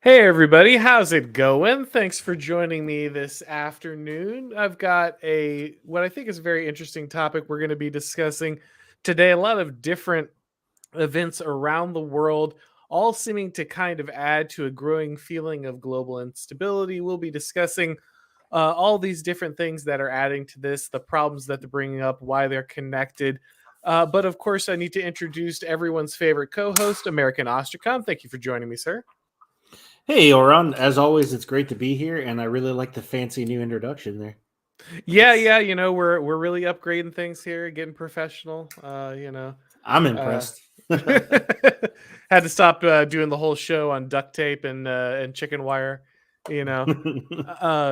Hey everybody, how's it going? Thanks for joining me this afternoon. I've got a what I think is a very interesting topic we're going to be discussing today. A lot of different events around the world, all seeming to kind of add to a growing feeling of global instability. We'll be discussing all these different things that are adding to this, the problems that they're bringing up, why they're connected. But of course, I need to introduce everyone's favorite co-host, American Ostrakon. Thank you for joining me, sir. Hey, Auron. As always, it's great to be here, and I really like the fancy new introduction there. Yeah, It's yeah, we're really upgrading things here, getting professional. I'm Uh impressed. had to stop doing the whole show on duct tape and chicken wire, you know.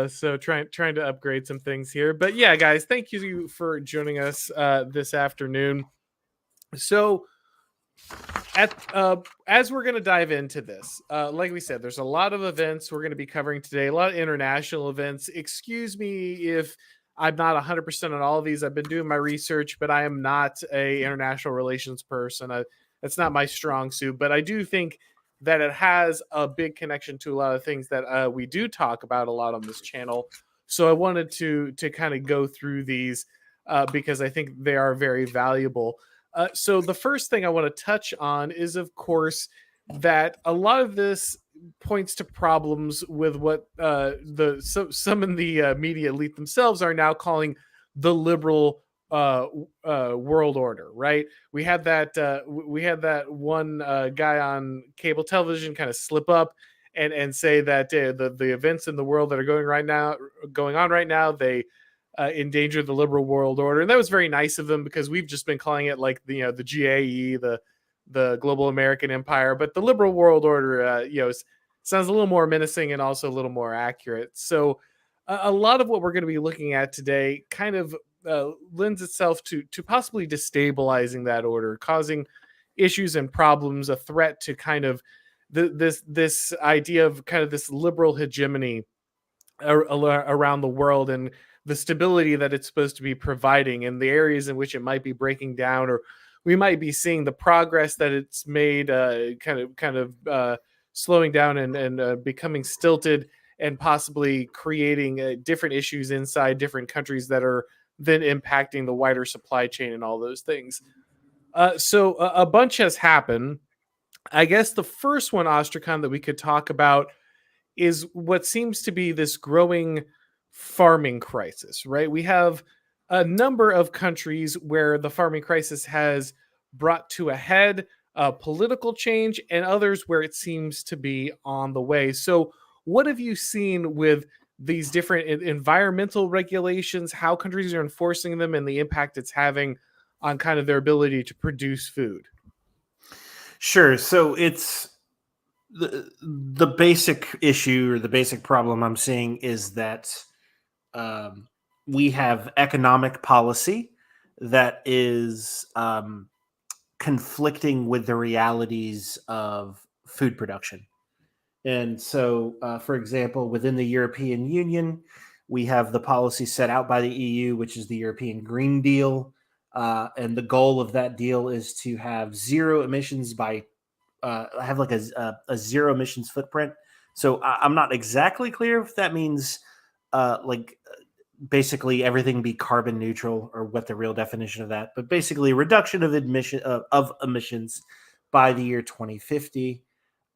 So trying to upgrade some things here. But yeah, guys, thank you for joining us this afternoon. So at as we're going to dive into this, like we said, there's a lot of events we're going to be covering today, a lot of international events. Excuse me if I'm not 100% on all of these. I've been doing my research, but I am not a international relations person. That's not my strong suit, but I do think that it has a big connection to a lot of things that we do talk about a lot on this channel. So I wanted to kind of go through these because I think they are very valuable. So the first thing I want to touch on is, of course, that a lot of this points to problems with what some in the media elite themselves are now calling the liberal world order. Right? We had that one guy on cable television kind of slip up and say that the events in the world that are going on right now, they endanger the liberal world order, and that was very nice of them because we've just been calling it like the GAE, the global American empire, but the liberal world order, sounds a little more menacing and also a little more accurate. So a lot of what we're going to be looking at today kind of lends itself to possibly destabilizing that order, causing issues and problems, a threat to kind of this idea of kind of this liberal hegemony around the world and the stability that it's supposed to be providing and the areas in which it might be breaking down, or we might be seeing the progress that it's made kind of slowing down and becoming stilted and possibly creating different issues inside different countries that are then impacting the wider supply chain and all those things. So a bunch has happened. I guess the first one, Ostrakhan, that we could talk about is what seems to be this growing farming crisis, right? We have a number of countries where the farming crisis has brought to a head political change, and others where it seems to be on the way. So, what have you seen with these different environmental regulations, how countries are enforcing them, and the impact it's having on kind of their ability to produce food? Sure. So it's the basic issue or the basic problem I'm seeing is that we have economic policy that is conflicting with the realities of food production. And so, for example, within the European Union, we have the policy set out by the EU, which is the European Green Deal. And the goal of that deal is to have zero emissions by have like a zero emissions footprint. So I'm not exactly clear if that means like basically everything be carbon neutral or what the real definition of that, but basically reduction of emissions by the year 2050.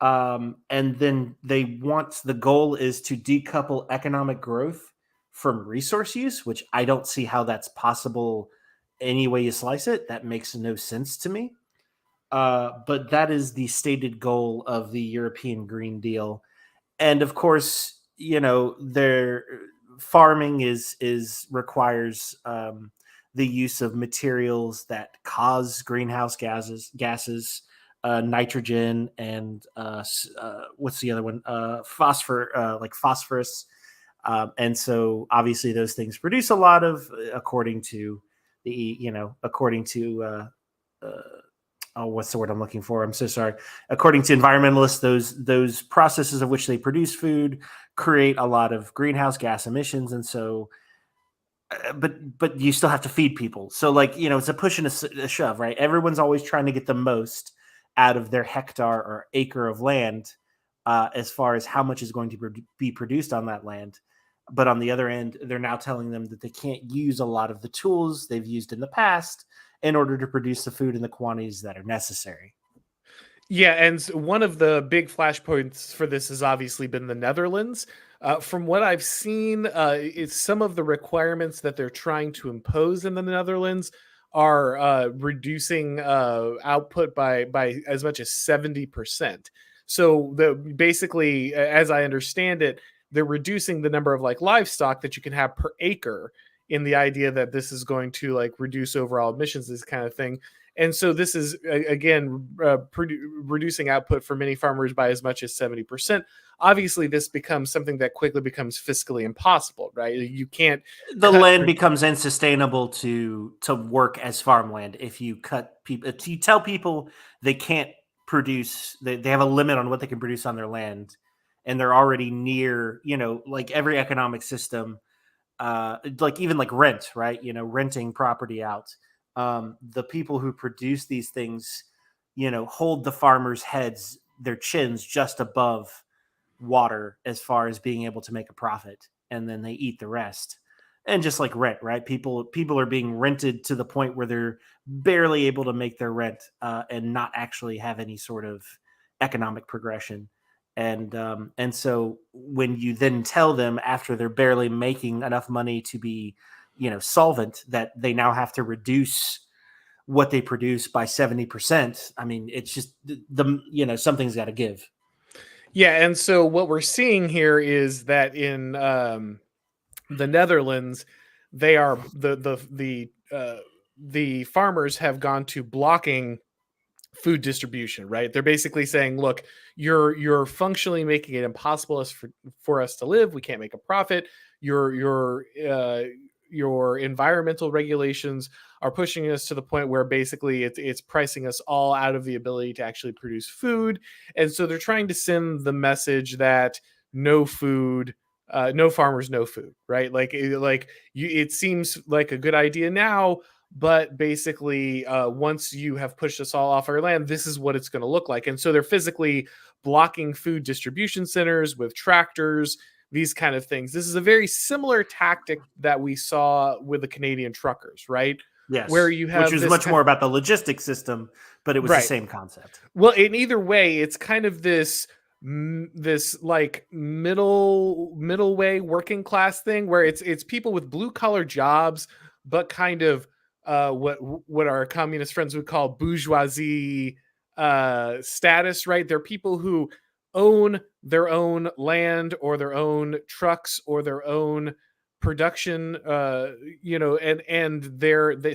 And then the goal is to decouple economic growth from resource use, which I don't see how that's possible any way you slice it. That makes no sense to me. But that is the stated goal of the European Green Deal. And of course, their farming is requires the use of materials that cause greenhouse gases, nitrogen, and what's the other one? Like phosphorus. And so obviously those things produce a lot of, according to uh, oh, what's the word I'm looking for? I'm so sorry. According to environmentalists, those processes of which they produce food create a lot of greenhouse gas emissions, and so, but you still have to feed people. So, like, it's a push and a shove, right? Everyone's always trying to get the most out of their hectare or acre of land, as far as how much is going to be produced on that land. But on the other end, they're now telling them that they can't use a lot of the tools they've used in the past in order to produce the food in the quantities that are necessary. Yeah, and one of the big flashpoints for this has obviously been the Netherlands. From what I've seen, it's some of the requirements that they're trying to impose in the Netherlands are reducing output by as much as 70%. So basically, as I understand it, they're reducing the number of like livestock that you can have per acre in the idea that this is going to like reduce overall emissions, this kind of thing. And so this is again reducing output for many farmers by as much as 70%. Obviously, this becomes something that quickly becomes fiscally impossible, right? You can't The cut. land becomes unsustainable to work as farmland if you cut people. If you tell people they can't produce, they have a limit on what they can produce on their land, and they're already near, like every economic system, like even like rent, right? Renting property out. The people who produce these things, hold the farmers' heads, their chins just above water as far as being able to make a profit, and then they eat the rest. And just like rent, right? People are being rented to the point where they're barely able to make their rent, and not actually have any sort of economic progression. And so when you then tell them after they're barely making enough money to be, solvent, that they now have to reduce what they produce by 70%, I mean, it's just something's got to give. Yeah, and so what we're seeing here is that in the Netherlands, they are the farmers have gone to blocking food distribution, right? They're basically saying, look, you're functionally making it impossible for us to live. We can't make a profit. Your environmental regulations are pushing us to the point where basically it's pricing us all out of the ability to actually produce food. And so they're trying to send the message that no food, no farmers, no food, right? It seems like a good idea now, but basically once you have pushed us all off our land, this is what it's going to look like. And so they're physically blocking food distribution centers with tractors, these kind of things. This is a very similar tactic that we saw with the Canadian truckers, right? Where Yes, you which have was this much more about the logistics system, but it was the right. same concept. Well, in either way, it's kind of this like middle way working class thing where it's people with blue collar jobs, but kind of what our communist friends would call bourgeoisie status, right? They're people who own their own land or their own trucks or their own production, and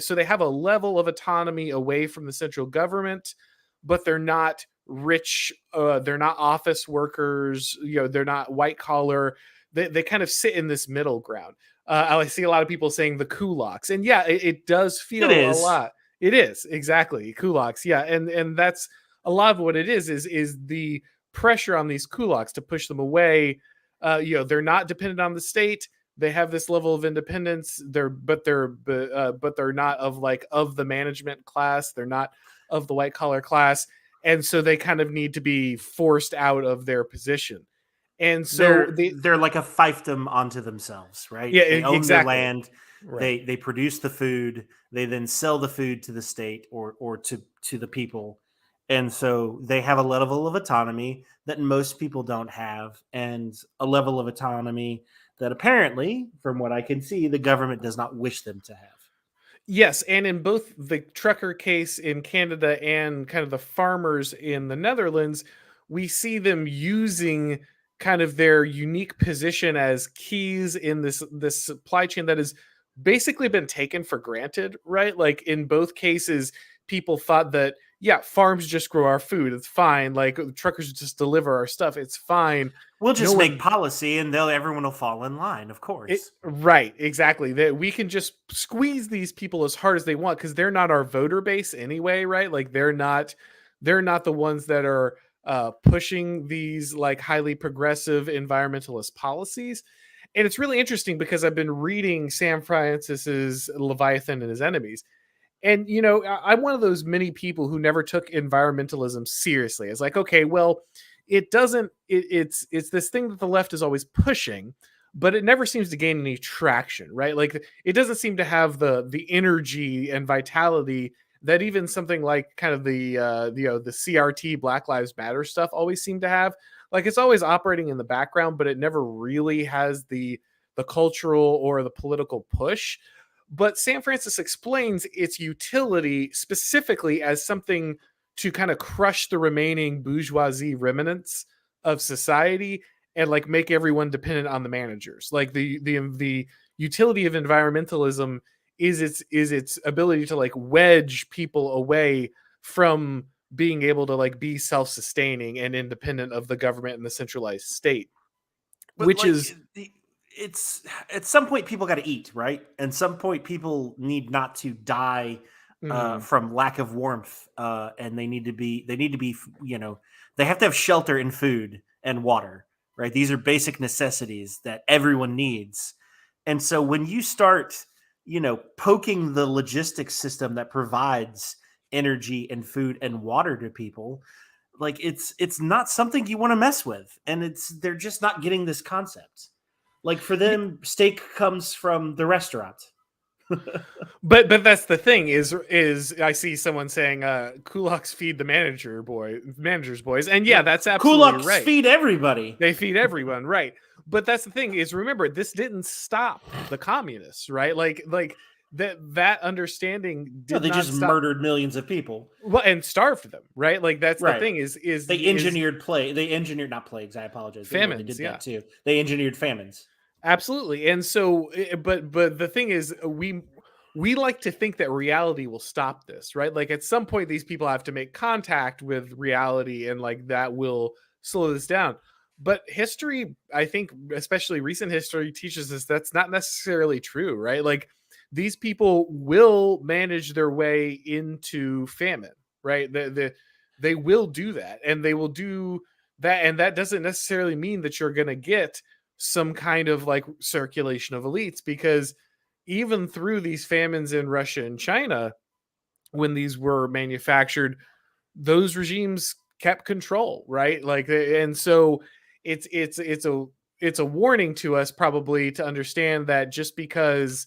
so they have a level of autonomy away from the central government, but they're not rich, they're not office workers, they're not white collar. They kind of sit in this middle ground. I see a lot of people saying the kulaks, and yeah, it does It feel a is. lot. It is exactly kulaks, yeah, and that's a lot of what it is the pressure on these kulaks to push them away. They're not dependent on the state. They have this level of independence. But they're not of the management class. They're not of the white collar class, and so they kind of need to be forced out of their position. And so They're like a fiefdom onto themselves, right? yeah, They own their exactly, land. right. They produce the food. They then sell the food to the state or to the people, and so they have a level of autonomy that most people don't have, and a level of autonomy that apparently, from what I can see, the government does not wish them to have. Yes, and in both the trucker case in Canada and kind of the farmers in the Netherlands, we see them using kind of their unique position as keys in this supply chain that has basically been taken for granted, right? Like in both cases, people thought that yeah, farms just grow our food, it's fine. Like truckers just deliver our stuff, it's fine. We'll No just make one policy, and everyone will fall in line. Of course. right, exactly. That we can just squeeze these people as hard as they want because they're not our voter base anyway, right? Like they're not the ones that are pushing these like highly progressive environmentalist policies. And it's really interesting because I've been reading Sam Francis's Leviathan and His Enemies. And I'm one of those many people who never took environmentalism seriously. It's like, okay, well, it doesn't. It's this thing that the left is always pushing, but it never seems to gain any traction, right? Like it doesn't seem to have the energy and vitality that even something like kind of the CRT Black Lives Matter stuff always seem to have. Like it's always operating in the background, but it never really has the cultural or the political push. But San Francis explains its utility specifically as something to kind of crush the remaining bourgeoisie remnants of society and like make everyone dependent on the managers. Like the utility of environmentalism is its ability to like wedge people away from being able to like be self-sustaining and independent of the government and the centralized state, But which like is it's at some point people got to eat, right? And some point people need not to die mhm. from lack of warmth, and they need to be they have to have shelter and food and water, right? These are basic necessities that everyone needs. And so when you start poking the logistics system that provides energy and food and water to people, like it's not something you want to mess with, and they're just not getting this concept. Like for them, steak comes from the restaurant. But that's the thing is I see someone saying kulaks feed the managers boys, and yeah, No, that's absolutely kulaks right. feed everybody. They feed everyone, right? But that's the thing is remember this didn't stop the communists, right? Like that understanding No, did they not just stop. murdered millions of people. Well, and starved them, right? Like that's the Right. thing They is engineered They engineered not plagues. I apologize. But yeah, they famines, did yeah. that too. They engineered famines. Absolutely. And so but the thing is we like to think that reality will stop this, right? Like at some point these people have to make contact with reality and like that will slow this down. But history, I think especially recent history teaches us that's not necessarily true, right? Like these people will manage their way into famine, right? They will do that and they will do that, and that doesn't necessarily mean that you're going to get some kind of like circulation of elites, because even through these famines in Russia and China, when these were manufactured, those regimes kept control, right? Like, and so it's a warning to us probably to understand that just because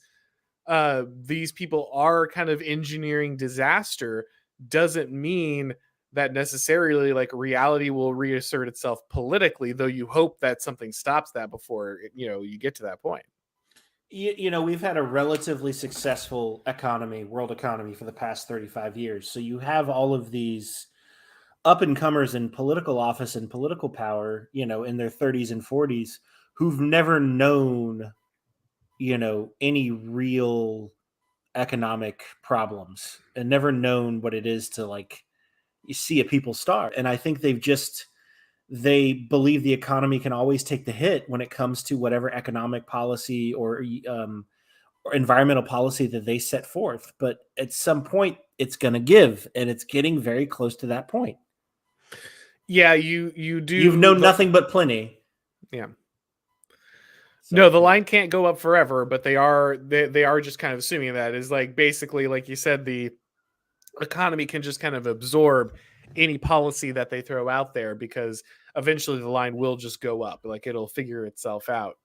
these people are kind of engineering disaster doesn't mean that necessarily like reality will reassert itself politically, though you hope that something stops that before you get to that point. We've had a relatively successful world economy for the past 35 years. So you have all of these up and comers in political office and political power, in their 30s and 40s, who've never known, any real economic problems and never known what it is to like you see a people starve. And I think they believe the economy can always take the hit when it comes to whatever economic policy or environmental policy that they set forth. But at some point, it's going to give, and it's getting very close to that point. Yeah, you You've do known nothing but plenty. yeah. No, So the yeah, line can't go up forever, but they are just kind of assuming that is like basically like you said, the economy can just kind of absorb any policy that they throw out there because eventually the line will just go up, like it'll figure itself out.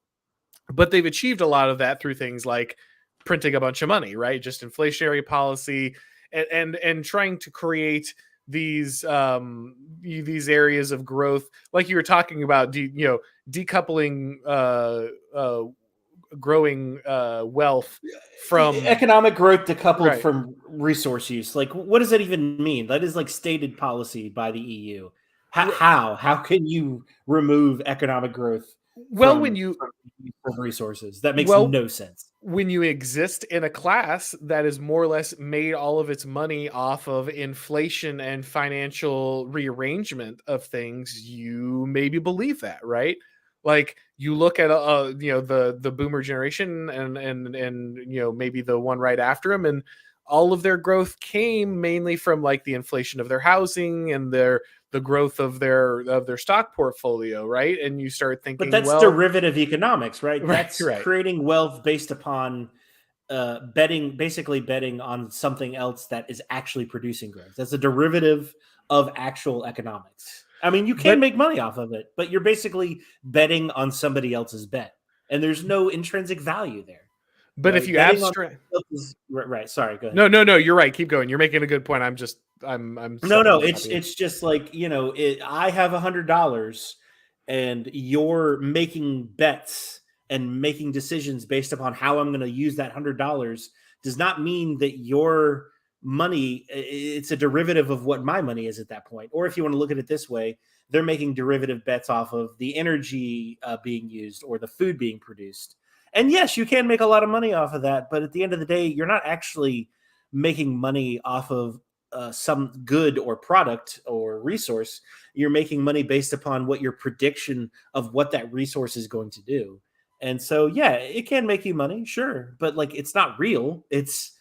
But they've achieved a lot of that through things like printing a bunch of money, right? Just inflationary policy and trying to create these areas of growth, like you were talking about, decoupling growing wealth from economic growth decoupled right. from resource use. Like, what does that even mean? That is like stated policy by the EU. How can you remove economic growth Well, when you from use of resources? That makes well no sense. when you exist in a class that is more or less made all of its money off of inflation and financial rearrangement of things, you maybe believe that, right? Like you look at the boomer generation and maybe the one right after them, and all of their growth came mainly from like the inflation of their housing and the growth of their stock portfolio, right? And you start But thinking, that's well, derivative economics, right? right, That's right. creating wealth based upon basically betting on something else that is actually producing growth. That's a derivative of actual economics. I mean, you can But make money off of it, but you're basically betting on somebody else's bet, and there's no intrinsic value there, if right? you Betting on abstract, right. Sorry, go ahead. no, you're right. Keep going. You're making a good point. I'm stepping No, on top of you. it's just like, I have $100 and you're making bets and making decisions based upon how I'm going to use that $100 does not mean that your money, it's a derivative of what my money is at that point. Or if you want to look at it this way, they're making derivative bets off of the energy being used or the food being produced. And yes, you can make a lot of money off of that, but at the end of the day, you're not actually making money off of some good or product or resource. You're making money based upon what your prediction of what that resource is going to do. And so, yeah, it can make you money, sure, but like it's not real. It's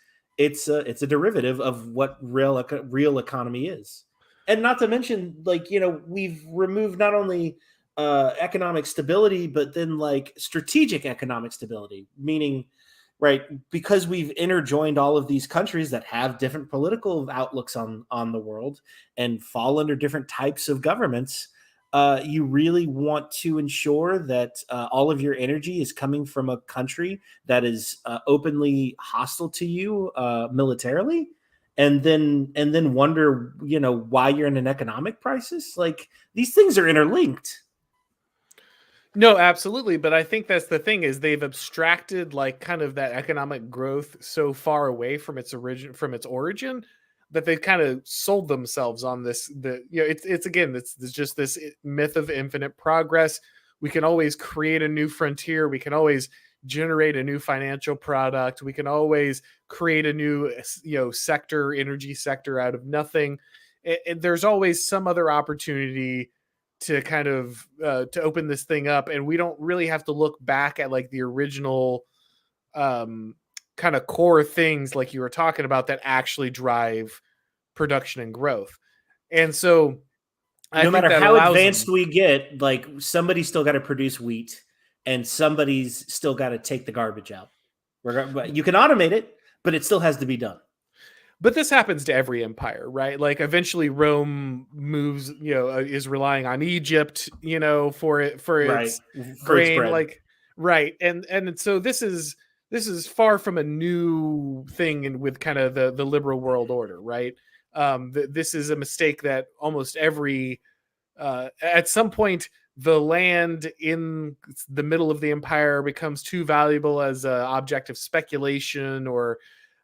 a derivative of what real economy is. And not to mention, like, we've removed not only economic stability, but then like strategic economic stability, meaning, right, because we've interjoined all of these countries that have different political outlooks on the world and fall under different types of governments. You really want to ensure that all of your energy is coming from a country that is openly hostile to you militarily, and then wonder, why you're in an economic crisis. Like, these things are interlinked. No, absolutely. But I think that's the thing is they've abstracted like kind of that economic growth so far away from its origin that they've kind of sold themselves on it's again it's just this myth of infinite progress. We can always create a new frontier. We can always generate a new financial product. We can always create a new sector, energy sector out of nothing. There's always some other opportunity to kind of to open this thing up, and we don't really have to look back at like the original kind of core things like you were talking about that actually drive production and growth. And so I No think matter that how allows advanced them. we get, like, somebody's still got to produce wheat and somebody's still got to take the garbage out. But you can automate it, but it still has to be done. But this happens to every empire, right? Like eventually Rome moves, is relying on Egypt, for Right. its For its grain, bread. like right. And so this is far from a new thing and with kind of the liberal world order, right? This is a mistake that almost every at some point the land in the middle of the empire becomes too valuable as an object of speculation or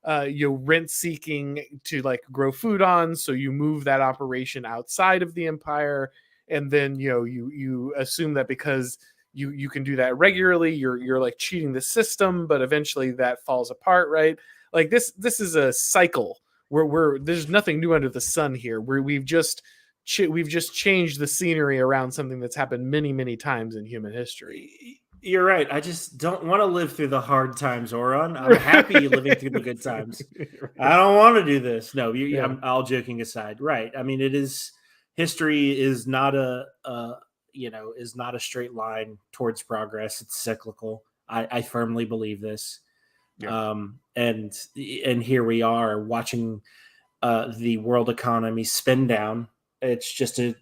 rent seeking to like grow food on, so you move that operation outside of the empire, and then you assume that because you can do that regularly, you're like cheating the system, but eventually that falls apart, right? Like this is a cycle where there's nothing new under the sun here, where we've just changed the scenery around something that's happened many, many times in human history. You're right. I just don't want to live through the hard times, Auron. I'm happy living through the good times. I don't want to do this. No, Yeah. I'm all joking aside. Right. I mean, history is not is not a straight line towards progress. It's cyclical. I firmly believe this. Yeah. And here we are watching the world economy spin down. It's just a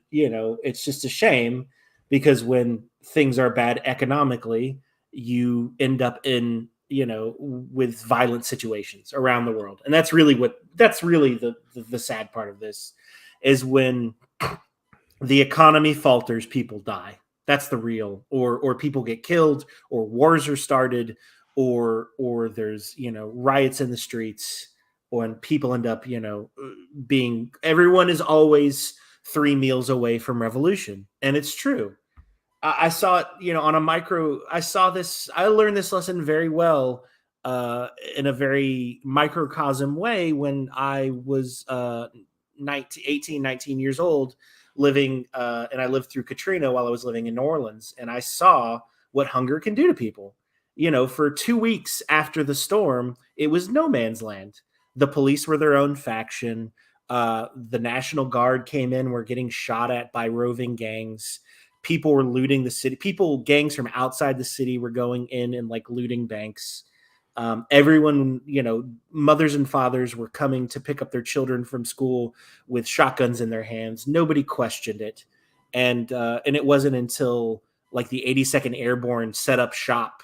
shame, because when things are bad economically, you end up in, with violent situations around the world. And that's really the sad part of this, is when the economy falters, people die. That's the real, or people get killed, or wars are started, or there's, riots in the streets, and people end up, being everyone is always 3 meals away from revolution. And it's true. I saw it, on a micro. I learned this lesson very well, in a very microcosm way, when I was 19 years old, living, and I lived through Katrina while I was living in New Orleans, and I saw what hunger can do to people. For 2 weeks after the storm, it was no man's land. The police were their own faction. The National Guard came in, were getting shot at by roving gangs. People were looting the city. Gangs from outside the city were going in and like looting banks. Everyone, mothers and fathers were coming to pick up their children from school with shotguns in their hands. Nobody questioned it. and it wasn't until like the 82nd Airborne set up shop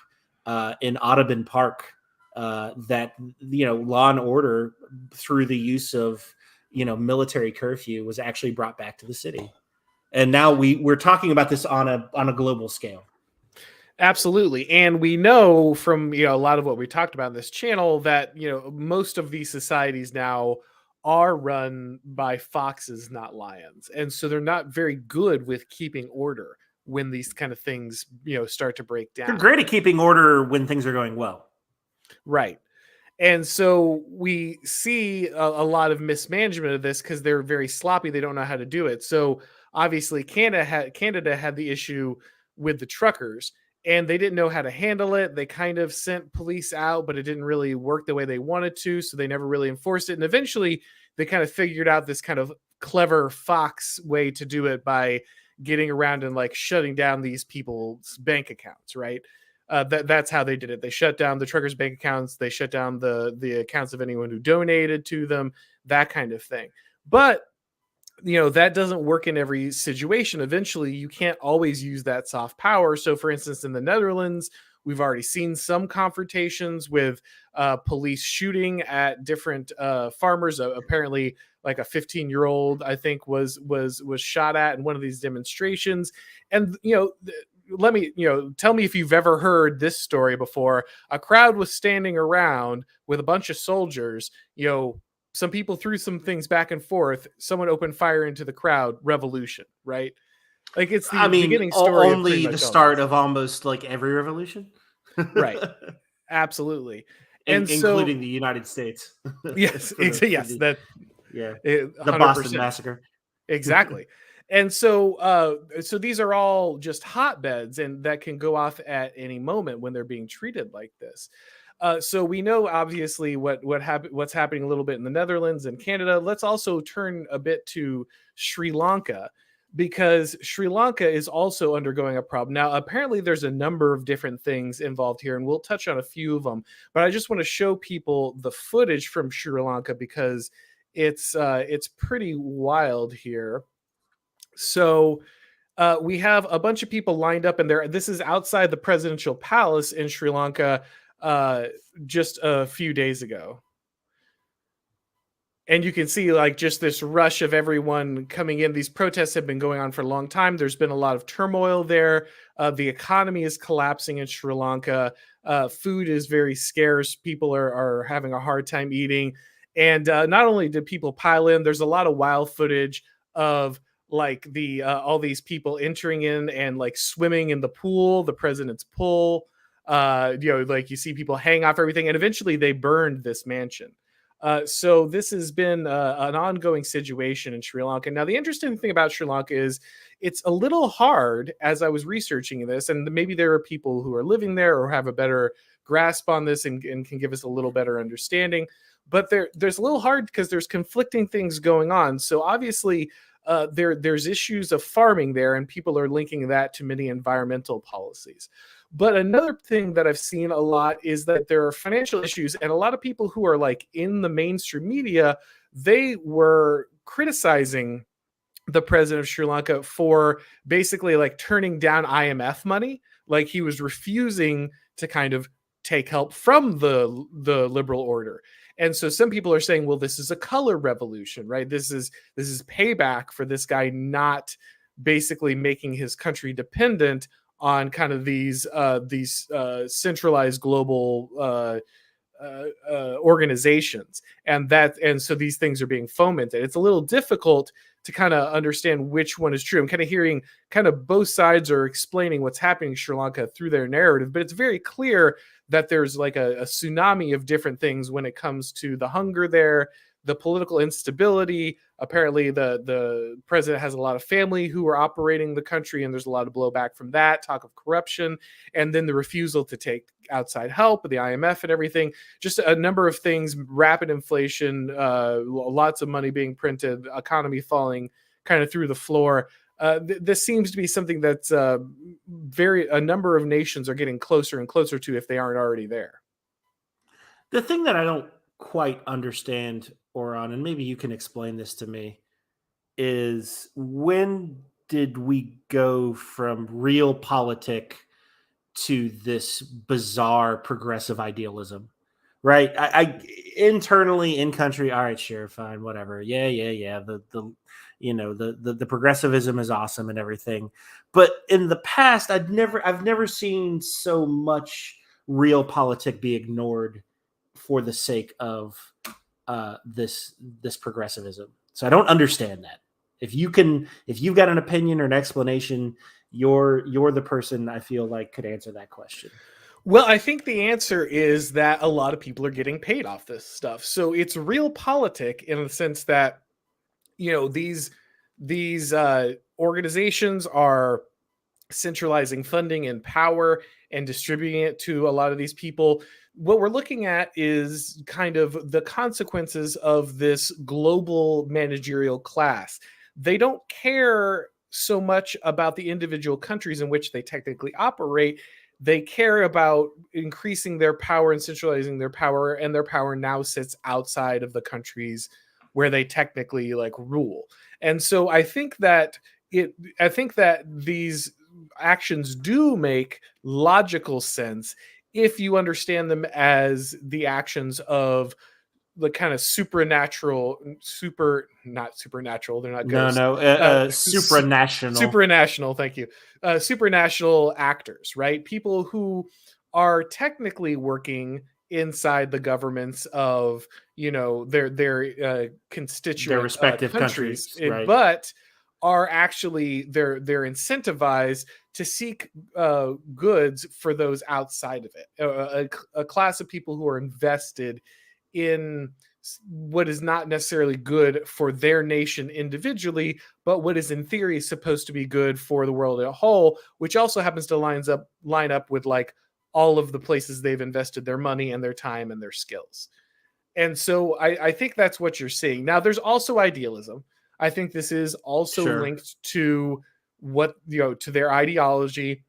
in Audubon Park that law and order through the use of military curfew was actually brought back to the city. And now we're talking about this on a global scale. Absolutely. And we know from, a lot of what we talked about in this channel that, most of these societies now are run by foxes, not lions. And so they're not very good with keeping order when these kind of things, start to break They're down. great at keeping order when things are going well. Right. And so we see a lot of mismanagement of this because they're very sloppy. They don't know how to do it. So obviously, Canada had the issue with the truckers, and they didn't know how to handle it. They kind of sent police out, but it didn't really work the way they wanted to. So they never really enforced it. And eventually, they kind of figured out this kind of clever fox way to do it by getting around and like shutting down these people's bank accounts, right? That's how they did it. They shut down the truckers' bank accounts. They shut down the accounts of anyone who donated to them, that kind of thing. But that doesn't work in every situation. Eventually, you can't always use that soft power. So, for instance, in the Netherlands, we've already seen some confrontations with police shooting at different farmers. Apparently, like a 15-year-old, I think, was shot at in one of these demonstrations. And let me, tell me if you've ever heard this story before. A crowd was standing around with a bunch of soldiers. Some people threw some things back and forth. Someone opened fire into the crowd. Revolution, right? Like it's the beginning story of pretty only the much start of almost like every revolution, right? Absolutely, and including the United States. Yes, that yeah, the 100%. Boston Massacre. Exactly. And so so these are all just hotbeds and that can go off at any moment when they're being treated like this. So we know obviously what's happening a little bit in the Netherlands and Canada. Let's also turn a bit to Sri Lanka, because Sri Lanka is also undergoing a problem. Now, apparently there's a number of different things involved here, and we'll touch on a few of them. But I just want to show people the footage from Sri Lanka because it's pretty wild here. So we have a bunch of people lined up in there. This is outside the presidential palace in Sri Lanka just a few days ago. And you can see like just this rush of everyone coming in. These protests have been going on for a long time. There's been a lot of turmoil there. The economy is collapsing in Sri Lanka. Food is very scarce. People are having a hard time eating. And not only did people pile in, there's a lot of wild footage of like the all these people entering in and like swimming in the pool, the president's pool. Like you see people hang off everything, and eventually they burned this mansion. So this has been an ongoing situation in Sri Lanka. Now, the interesting thing about Sri Lanka is it's a little hard as I was researching this, and maybe there are people who are living there or have a better grasp on this and can give us a little better understanding. But there's a little hard because there's conflicting things going on. So obviously, there's issues of farming there, and people are linking that to many environmental policies. But another thing that I've seen a lot is that there are financial issues, and a lot of people who are like in the mainstream media, they were criticizing the president of Sri Lanka for basically like turning down IMF money. Like he was refusing to kind of take help from the liberal order. And so some people are saying, well, this is a color revolution, right? This is payback for this guy not basically making his country dependent on kind of these centralized global organizations, and so these things are being fomented. It's a little difficult to kind of understand which one is true. I'm kind of hearing kind of both sides are explaining what's happening in Sri Lanka through their narrative, but it's very clear that there's like a tsunami of different things when it comes to the hunger there, the political instability. Apparently the president has a lot of family who are operating the country, and there's a lot of blowback from that, talk of corruption, and then the refusal to take outside help, the IMF and everything. Just a number of things, rapid inflation, lots of money being printed, economy falling kind of through the floor. This seems to be something that's a number of nations are getting closer and closer to, if they aren't already there. The thing that I don't quite understand, Auron, and maybe you can explain this to me, is when did we go from realpolitik to this bizarre progressive idealism? Right? I internally in country, all right, sure, fine, whatever. Yeah. The the progressivism is awesome and everything. But in the past, I've never seen so much realpolitik be ignored for the sake of this progressivism. So I don't understand that. If you've got an opinion or an explanation, you're the person I feel like could answer that question. Well, I think the answer is that a lot of people are getting paid off this stuff. So it's realpolitik in the sense that, these organizations are centralizing funding and power and distributing it to a lot of these people. What we're looking at is kind of the consequences of this global managerial class. They don't care so much about the individual countries in which they technically operate. They care about increasing their power and centralizing their power, and their power now sits outside of the countries where they technically like rule. And so I think that these actions do make logical sense if you understand them as the actions of the kind of not supernatural, they're not ghosts, No, supranational. supranational, thank you, supranational actors, right? People who are technically working inside the governments of their Their constituent respective countries, countries, right? but are actually they're incentivized to seek goods for those outside of it. A class of people who are invested in what is not necessarily good for their nation individually, but what is in theory supposed to be good for the world as a whole, which also happens to line up with like all of the places they've invested their money and their time and their skills. And so I think that's what you're seeing. Now, there's also idealism. I think this is also Sure. linked to to their ideology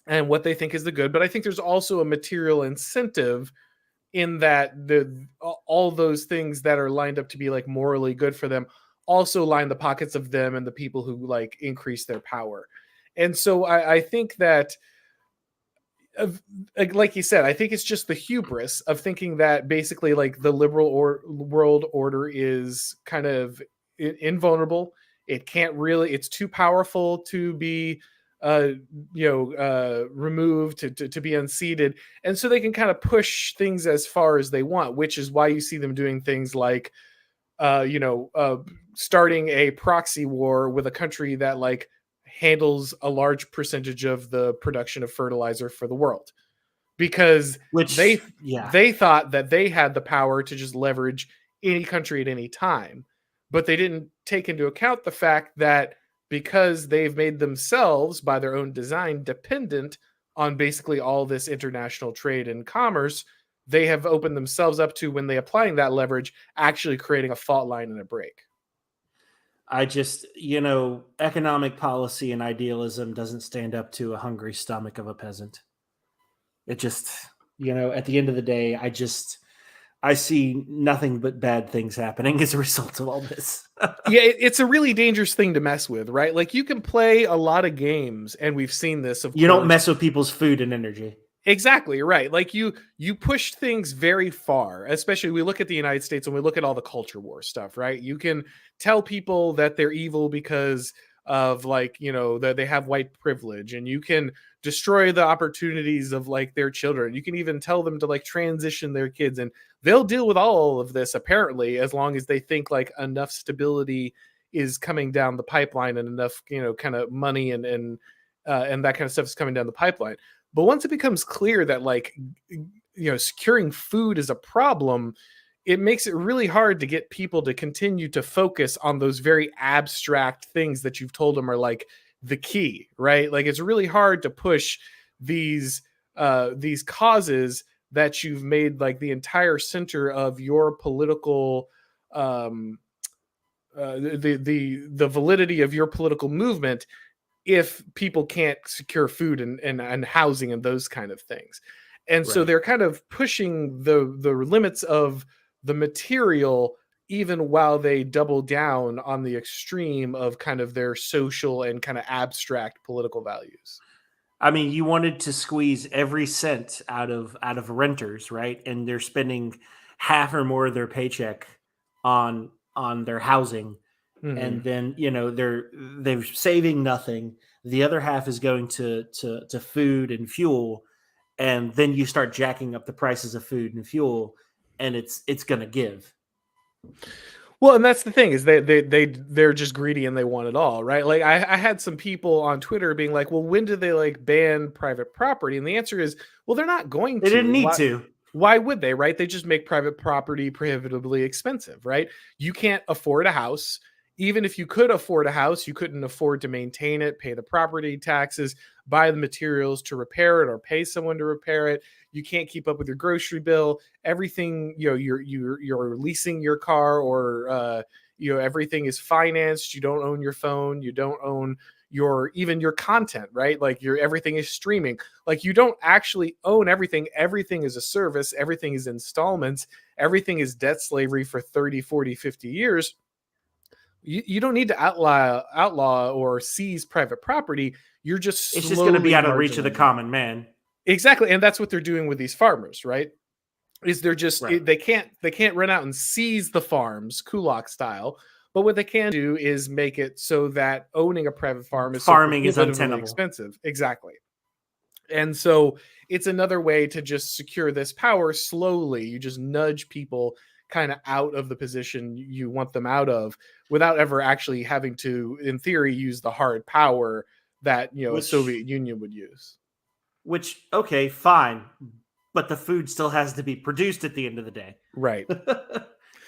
and what they think is the good. But I think there's also a material incentive in that all those things that are lined up to be like morally good for them also line the pockets of them and the people who like increase their power. And so I think that like you said, I think it's just the hubris of thinking that basically like the liberal or world order is kind of invulnerable. It can't really, it's too powerful to be removed, to be unseated, and so they can kind of push things as far as they want, which is why you see them doing things like starting a proxy war with a country that like handles a large percentage of the production of fertilizer for the world, because they Which, yeah, they thought that they had the power to just leverage any country at any time, but they didn't take into account the fact that because they've made themselves by their own design dependent on basically all this international trade and commerce, they have opened themselves up to, when they applying that leverage, actually creating a fault line and a break. I just, economic policy and idealism doesn't stand up to a hungry stomach of a peasant. It just, at the end of the day, I see nothing but bad things happening as a result of all this. Yeah, it's a really dangerous thing to mess with, right? Like you can play a lot of games, and we've seen this, of You don't course. mess with people's food and energy. Exactly, right. Like you push things very far. Especially we look at the United States and we look at all the culture war stuff, right? You can tell people that they're evil because of like, that they have white privilege, and you can destroy the opportunities of like their children. You can even tell them to like transition their kids, and they'll deal with all of this apparently, as long as they think like enough stability is coming down the pipeline and enough, kind of money and that kind of stuff is coming down the pipeline. But once it becomes clear that like securing food is a problem, it makes it really hard to get people to continue to focus on those very abstract things that you've told them are like the key, right? Like it's really hard to push these causes that you've made like the entire center of your political the validity of your political movement, if people can't secure food and housing and those kind of things. And so Right. they're kind of pushing the limits of the material even while they double down on the extreme of kind of their social and kind of abstract political values. I mean, you wanted to squeeze every cent out of renters, right? And they're spending half or more of their paycheck on their housing, and Hmm. then they're saving nothing. The other half is going to food and fuel, and then you start jacking up the prices of food and fuel, and it's going to give. Well, and that's the thing is they're just greedy and they want it all, right? Like I had some people on Twitter being like, "Well, when do they like ban private property?" And the answer is, well, they're not going They didn't to. need Why? to. Why would they, right? They just make private property prohibitively expensive, right? You can't afford a house. Even if you could afford a house, you couldn't afford to maintain it, pay the property taxes, buy the materials to repair it, or pay someone to repair it. You can't keep up with your grocery bill. Everything, you're leasing your car, or everything is financed. You don't own your phone. You don't own your content, right? Like your everything is streaming. Like you don't actually own everything. Everything is a service. Everything is installments. Everything is debt slavery for 30, 40, 50 years. You don't need to outlaw or seize private property. You're just It's just going to be slowly out of reach of the marginalizing it. common man. Exactly, and that's what they're doing with these farmers, right? Is they're just Right. they can't run out and seize the farms Kulak style, but what they can do is make it so that owning a private farm is so Farming is prohibitively untenable. expensive. Exactly. And so it's another way to just secure this power slowly. You just nudge people kind of out of the position you want them out of without ever actually having to, in theory, use the hard power that, a Which Soviet Union would use. which okay, fine, but the food still has to be produced at the end of the day. Right.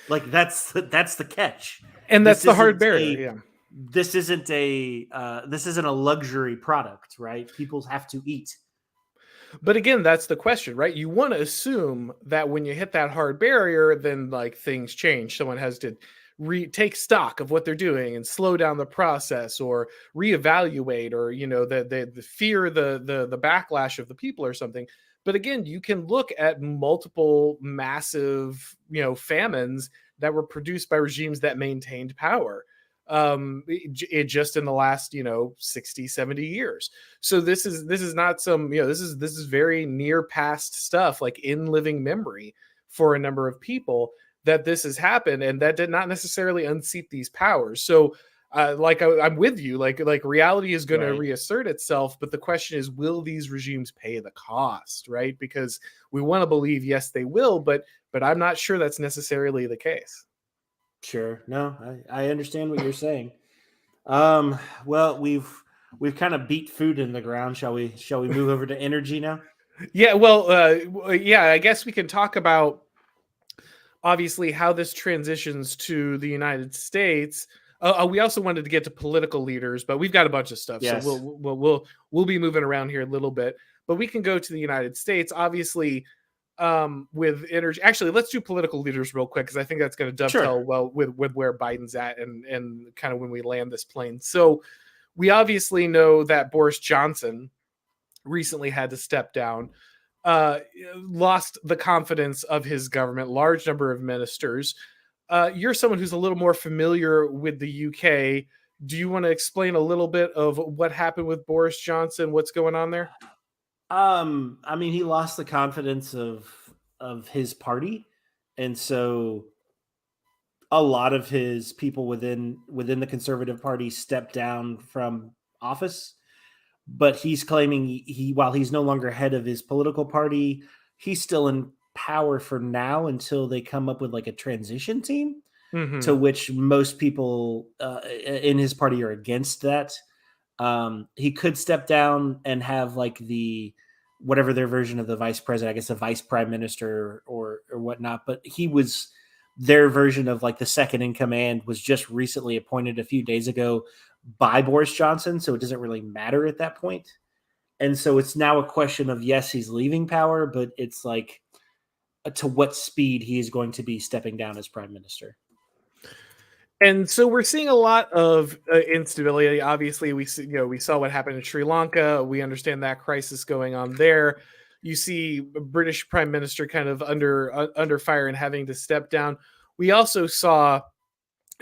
Like that's the catch. And that's This the hard isn't barrier. a Yeah. this isn't a luxury product, right? People have to eat. But again, that's the question, right? You want to assume that when you hit that hard barrier, then like things change. Someone has to take stock of what they're doing and slow down the process, or reevaluate, or the fear the backlash of the people or something. But again, you can look at multiple massive famines that were produced by regimes that maintained power, just in the last 60, 70 years. So this is not some, this is very near past stuff, like in living memory for a number of people, that this has happened, and that did not necessarily unseat these powers. So I'm with you, like reality is going to Right. reassert itself, but the question is, will these regimes pay the cost, right? Because we want to believe yes they will, but I'm not sure that's necessarily the case. Sure. No, I understand what you're saying. Um, well, we've kind of beat food in the ground. Shall we move over to energy now? Yeah, well, yeah, I guess we can talk about obviously how this transitions to the United States. We also wanted to get to political leaders, but we've got a bunch of stuff, so we'll Yes. we'll we'll we'll be moving around here a little bit. But we can go to the United States, obviously, with energy. Actually, let's do political leaders real quick because I think that's going to Sure. dovetail well with where Biden's at, and kind of when we land this plane. So we obviously know that Boris Johnson recently had to step down, uh, lost the confidence of his government, large number of ministers. You're someone who's a little more familiar with the UK. Do you want to explain a little bit of what happened with Boris Johnson? What's going on there? I mean, he lost the confidence of his party, and so a lot of his people within the Conservative Party stepped down from office. But he's claiming while he's no longer head of his political party, he's still in power for now until they come up with like a transition team. To Hmm. which most people in his party are against that. He could step down and have like the whatever their version of the vice president, I guess a vice prime minister or whatnot. But he was their version of like the second in command was just recently appointed a few days ago by Boris Johnson, so it doesn't really matter at that point. And so it's now a question of yes, he's leaving power, but it's like to what speed he is going to be stepping down as prime minister. And so we're seeing a lot of instability. Obviously, we saw what happened in Sri Lanka. We understand that crisis going on there. You see a British Prime Minister kind of under fire and having to step down. we also saw,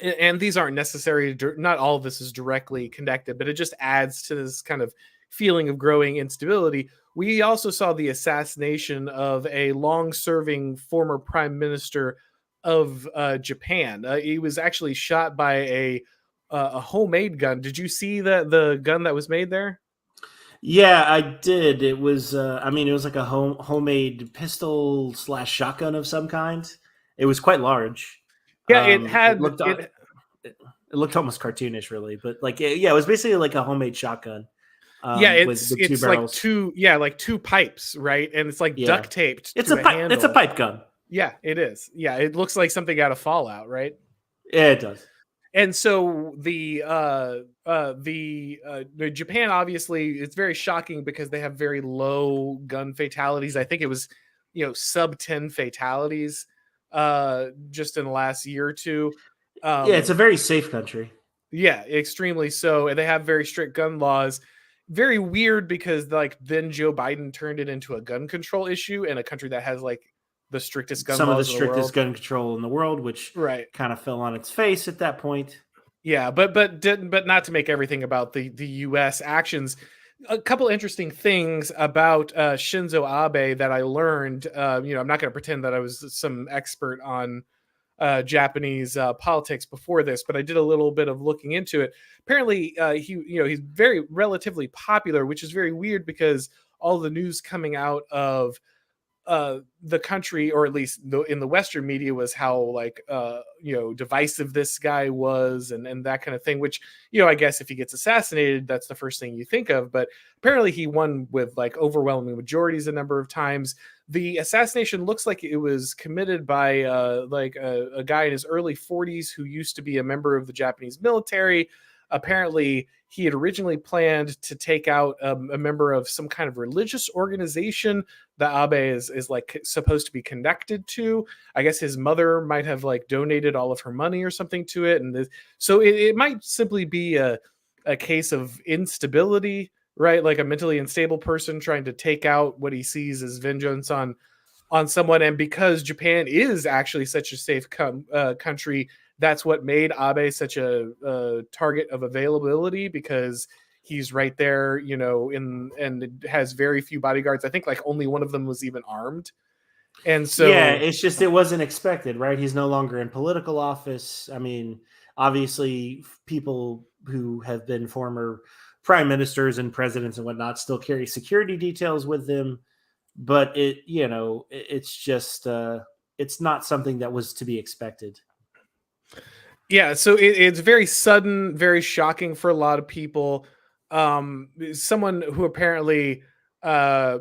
and these aren't necessary, not all of this is directly connected, but it just adds to this kind of feeling of growing instability. We also saw the assassination of a long-serving former prime minister of Japan. He was actually shot by a homemade gun. Did you see the gun that was made there? Yeah, I did. It was, I mean, it was like a homemade pistol slash shotgun of some kind. It was quite large. Yeah, it It had looked it. it looked almost cartoonish, really, but like, yeah, it was basically like a homemade shotgun Yeah, with two it's like barrels. two, yeah, like two pipes, right? And it's like Yeah, duct taped it's to a a pipe. It's a handle. pipe gun. Yeah, it is. Yeah, it looks like something out of Fallout, right? Yeah, it does. And so the Japan, obviously, it's very shocking because they have very low gun fatalities. I think it was, sub 10 fatalities just in the last year or two. Yeah, it's Um a very safe country. yeah, extremely so, and they have very strict gun laws. Very weird because like then Joe Biden turned it into a gun control issue in a country that has like the strictest gun Some of the laws in the strictest world. gun control in the world, which Right. kind of fell on its face at that point. Yeah, but not to make everything about the U.S. actions. A couple interesting things about Shinzo Abe that I learned. I'm not going to pretend that I was some expert on Japanese politics before this, but I did a little bit of looking into it. Apparently, he's very relatively popular, which is very weird because all the news coming out of the country, or at least in the Western media, was how like divisive this guy was, and that kind of thing. Which I guess if he gets assassinated, that's the first thing you think of. But apparently, he won with like overwhelming majorities a number of times. The assassination looks like it was committed by like a guy in his early 40s who used to be a member of the Japanese military. Apparently, he had originally planned to take out a member of some kind of religious organization that Abe is like supposed to be connected to. I guess his mother might have like donated all of her money or something to it, and so it might simply be a case of instability, right? Like a mentally unstable person trying to take out what he sees as vengeance on someone. And because Japan is actually such a safe country, that's what made Abe such a target of availability, because he's right there, and has very few bodyguards. I think like only one of them was even armed. And Yeah, so, it's just it wasn't expected, right? He's no longer in political office. I mean, obviously, people who have been former prime ministers and presidents and whatnot still carry security details with them, but it's just it's not something that was to be expected. yeah, so it's very sudden, very shocking for a lot of people. Someone who apparently, uh,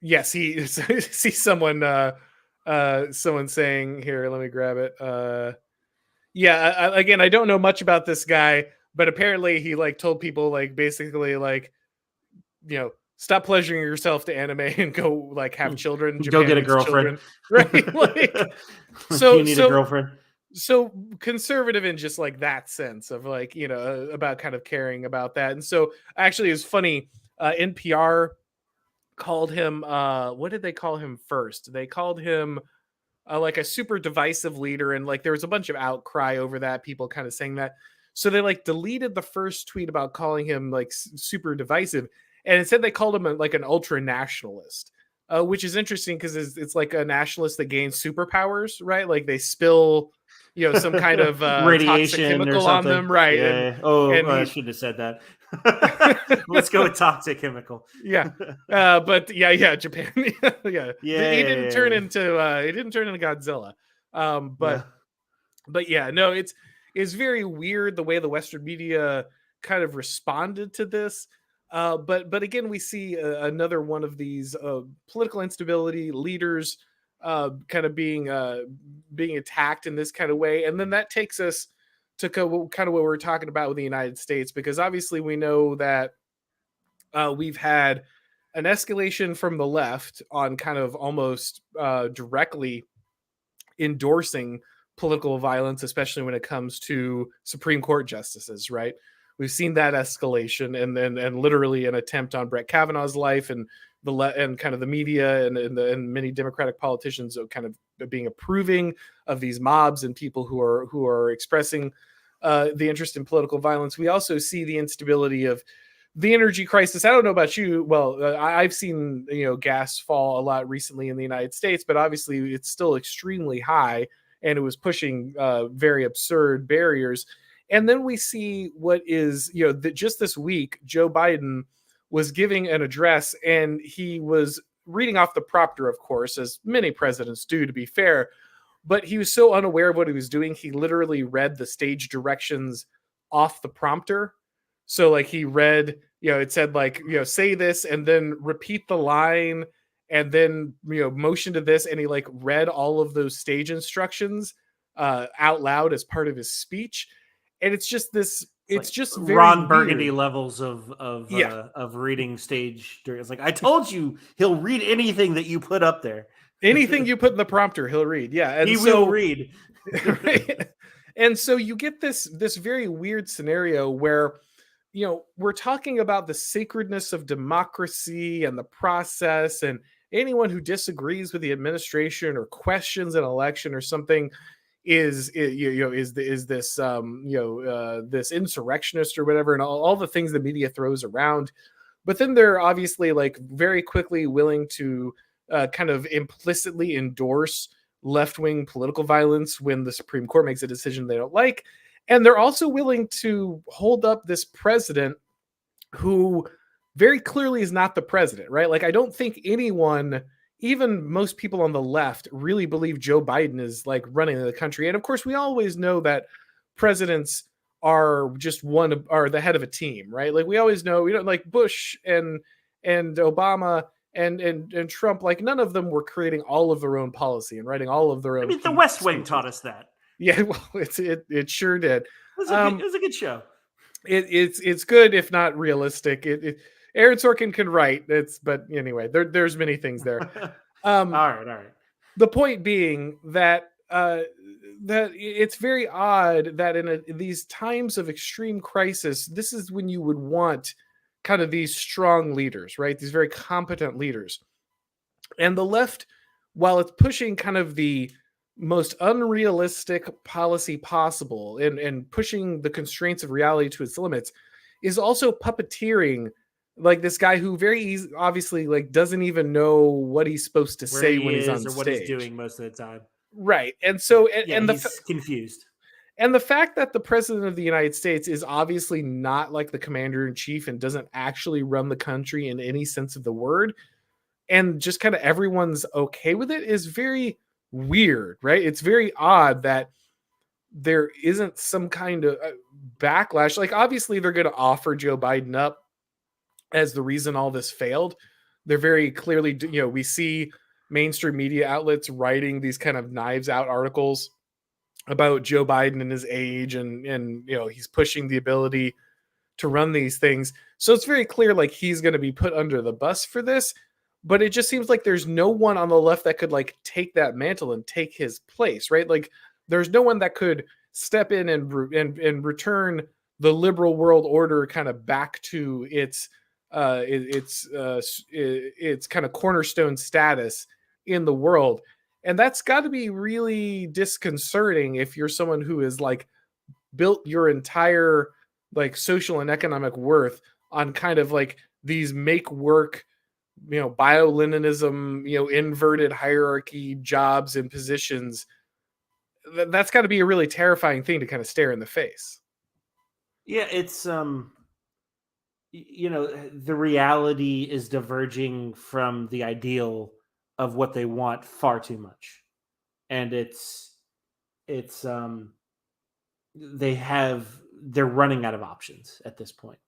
yes, he see someone saying here. Let me grab it. Yeah, again, I don't know much about this guy, but apparently he like told people like basically like stop pleasuring yourself to anime and go like have children. Go Japan get a needs girlfriend. children, right? Like You so need a so girlfriend. so conservative in just like that sense of like about kind of caring about that. And so actually it's funny, NPR called him, what did they call him first? They called him like a super divisive leader, and like there was a bunch of outcry over that, people kind of saying that. So they like deleted the first tweet about calling him like super divisive, and instead they called him like an ultra nationalist, which is interesting because it's like a nationalist that gains superpowers, right? Like they spill some kind of toxic Radiation or chemical on something. them, right? Yeah. Oh, And I he shouldn't have said that. Let's go with toxic chemical. yeah, but yeah, Japan. Yeah, he didn't turn Yeah. into Godzilla. um No. but but yeah, no, it's very weird the way the Western media kind of responded to this. But again, we see another one of these political instability leaders kind of being attacked in this kind of way, and then that takes us to kind of what we're talking about with the United States, because obviously we know that we've had an escalation from the left on kind of almost directly endorsing political violence, especially when it comes to Supreme Court justices, right? We've seen that escalation, and literally an attempt on Brett Kavanaugh's life, and and kind of the media and many Democratic politicians kind of being approving of these mobs and people who are expressing the interest in political violence. We also see the instability of the energy crisis. I don't know about you. Well, I've seen gas fall a lot recently in the United States, but obviously it's still extremely high, and it was pushing very absurd barriers. And then we see what is just this week, Joe Biden was giving an address, and he was reading off the prompter, of course, as many presidents do, to be fair. But he was so unaware of what he was doing, he literally read the stage directions off the prompter. So like he read, it said like, say this and then repeat the line and then, motion to this. And he like read all of those stage instructions out loud as part of his speech. And it's just this, it's just very Ron Burgundy weird. levels of reading stage. It's like, I told you he'll read anything that you put up there. Anything you put in the prompter, he'll read. Yeah. And he will read. Right? And so you get this very weird scenario where, we're talking about the sacredness of democracy and the process, and anyone who disagrees with the administration or questions an election or something is this this insurrectionist or whatever, and all the things the media throws around. But then they're obviously like very quickly willing to kind of implicitly endorse left-wing political violence when the Supreme Court makes a decision they don't like. And they're also willing to hold up this president who very clearly is not the president, right? Like, I don't think anyone, even most people on the left, really believe Joe Biden is like running the country. And of course, we always know that presidents are just are the head of a team, right? Like we always know, like Bush and Obama and Trump, like none of them were creating all of their own policy and writing all of their own. I mean, the West Wing taught us that. Yeah, well, it sure did. It was a good show. It's good if not realistic. Aaron Sorkin can write. But anyway, there's many things there. All right. The point being that that it's very odd that in these times of extreme crisis, this is when you would want kind of these strong leaders, right? These very competent leaders. And the left, while it's pushing kind of the most unrealistic policy possible and pushing the constraints of reality to its limits, is also puppeteering like this guy who obviously like doesn't even know what he's supposed to say when he's on stage, or what he's doing most of the time. Right. And so he's confused. And the fact that the president of the United States is obviously not like the commander in chief and doesn't actually run the country in any sense of the word, and just kind of everyone's okay with it, is very weird, right? It's very odd that there isn't some kind of backlash. Like obviously they're going to offer Joe Biden up as the reason all this failed. They're very clearly, we see mainstream media outlets writing these kind of knives out articles about Joe Biden and his age, and he's pushing the ability to run these things. So it's very clear like he's going to be put under the bus for this. But it just seems like there's no one on the left that could like take that mantle and take his place, right? Like there's no one that could step in and return the liberal world order kind of back to its kind of cornerstone status in the world. And that's got to be really disconcerting if you're someone who is like built your entire like social and economic worth on kind of like these make work, bioleninism, inverted hierarchy jobs and positions. That's got to be a really terrifying thing to kind of stare in the face. Yeah, it's the reality is diverging from the ideal of what they want far too much. And they're running out of options at this point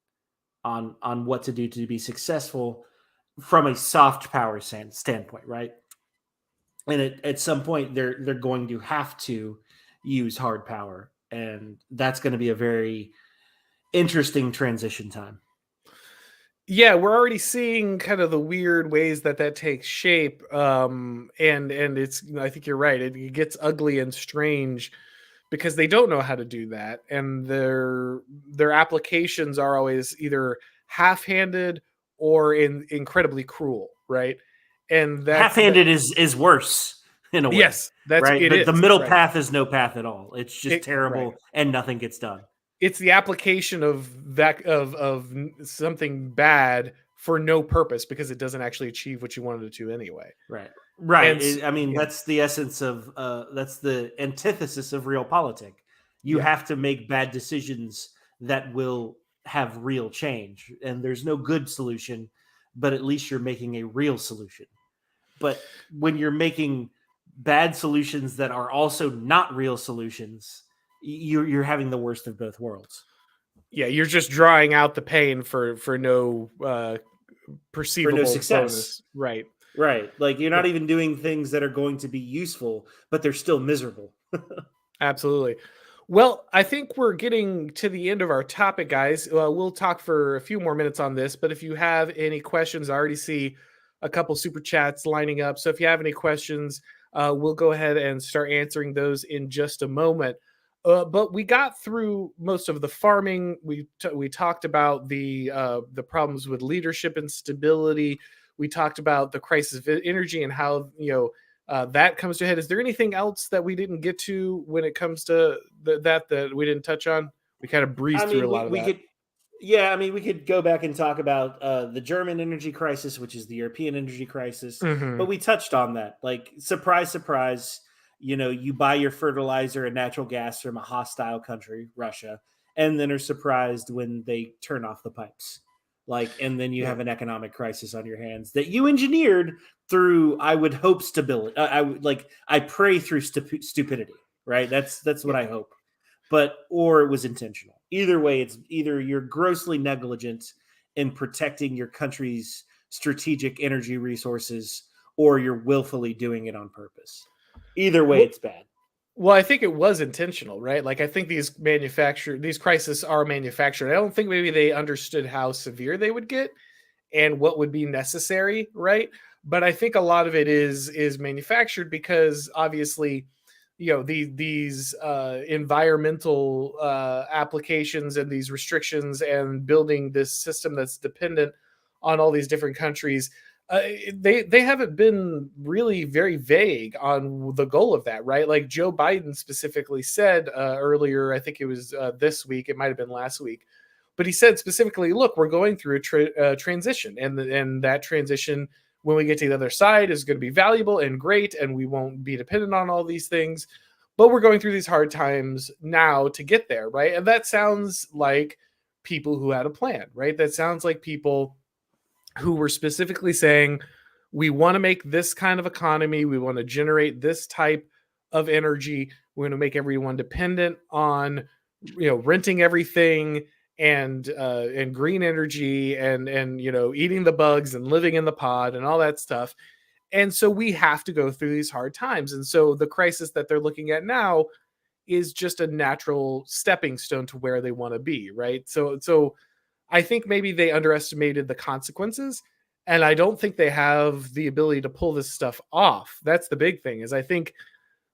on what to do to be successful from a soft power standpoint, right? And at some point they're going to have to use hard power, and that's going to be a very interesting transition time. Yeah, we're already seeing kind of the weird ways that takes shape, and it's, I think you're right. It gets ugly and strange because they don't know how to do that, and their applications are always either half-handed or incredibly cruel, right? And half-handed is worse. in a way, Yes, that's right? it But the is, middle right. path is no path at all. It's just Right. terrible and nothing gets done. It's the application of that something bad for no purpose because it doesn't actually achieve what you wanted it to anyway. Right. Right. And I mean, yeah, that's the essence of that's the antithesis of realpolitik. You yeah. have to make bad decisions that will have real change. And there's no good solution, but at least you're making a real solution. But when you're making bad solutions that are also not real solutions, you're having the worst of both worlds. Yeah, you're just drawing out the pain for no For no perceivable success. bonus. Right. Right. Like you're Yeah, not even doing things that are going to be useful, but they're still miserable. absolutely. Well, I think we're getting to the end of our topic, guys. We'll talk for a few more minutes on this, but if you have any questions, I already see a couple super chats lining up. So if you have any questions, we'll go ahead and start answering those in just a moment. But we got through most of the farming. We talked about the problems with leadership and stability. We talked about the crisis of energy and how that comes to a head. Is there anything else that we didn't get to when it comes to that we didn't touch on? We kind of I breezed through a mean, lot of we that. could, yeah, I mean, we could go back and talk about the German energy crisis, which is the European energy crisis, but Hmm. we touched on that. Like, surprise, surprise, you buy your fertilizer and natural gas from a hostile country, Russia, and then are surprised when they turn off the pipes. Like, and then you Yeah, have an economic crisis on your hands that you engineered through, I would hope, stability. I would like, I pray through stupidity, right? That's what yeah. I hope, but or it was intentional. Either way, it's either you're grossly negligent in protecting your country's strategic energy resources or you're willfully doing it on purpose. Either way, Well, it's bad. well, I think it was intentional, right? Like I think these crises are manufactured. I don't think maybe they understood how severe they would get and what would be necessary, right? But I think a lot of it is manufactured because obviously, these environmental applications and these restrictions and building this system that's dependent on all these different countries. They haven't been really very vague on the goal of that, right? Like Joe Biden specifically said earlier, I think it was this week, it might have been last week, but he said specifically, "Look, we're going through a transition, and that transition, when we get to the other side, is going to be valuable and great, and we won't be dependent on all these things. But we're going through these hard times now to get there, right?" And that sounds like people who had a plan, right? That sounds like people who were specifically saying, "We want to make this kind of economy. We want to generate this type of energy. We're going to make everyone dependent on, renting everything and green energy and eating the bugs and living in the pod and all that stuff. And so we have to go through these hard times. And so the crisis that they're looking at now is just a natural stepping stone to where they want to be, right? So I think maybe they underestimated the consequences, and I don't think they have the ability to pull this stuff off. That's the big thing. Is I think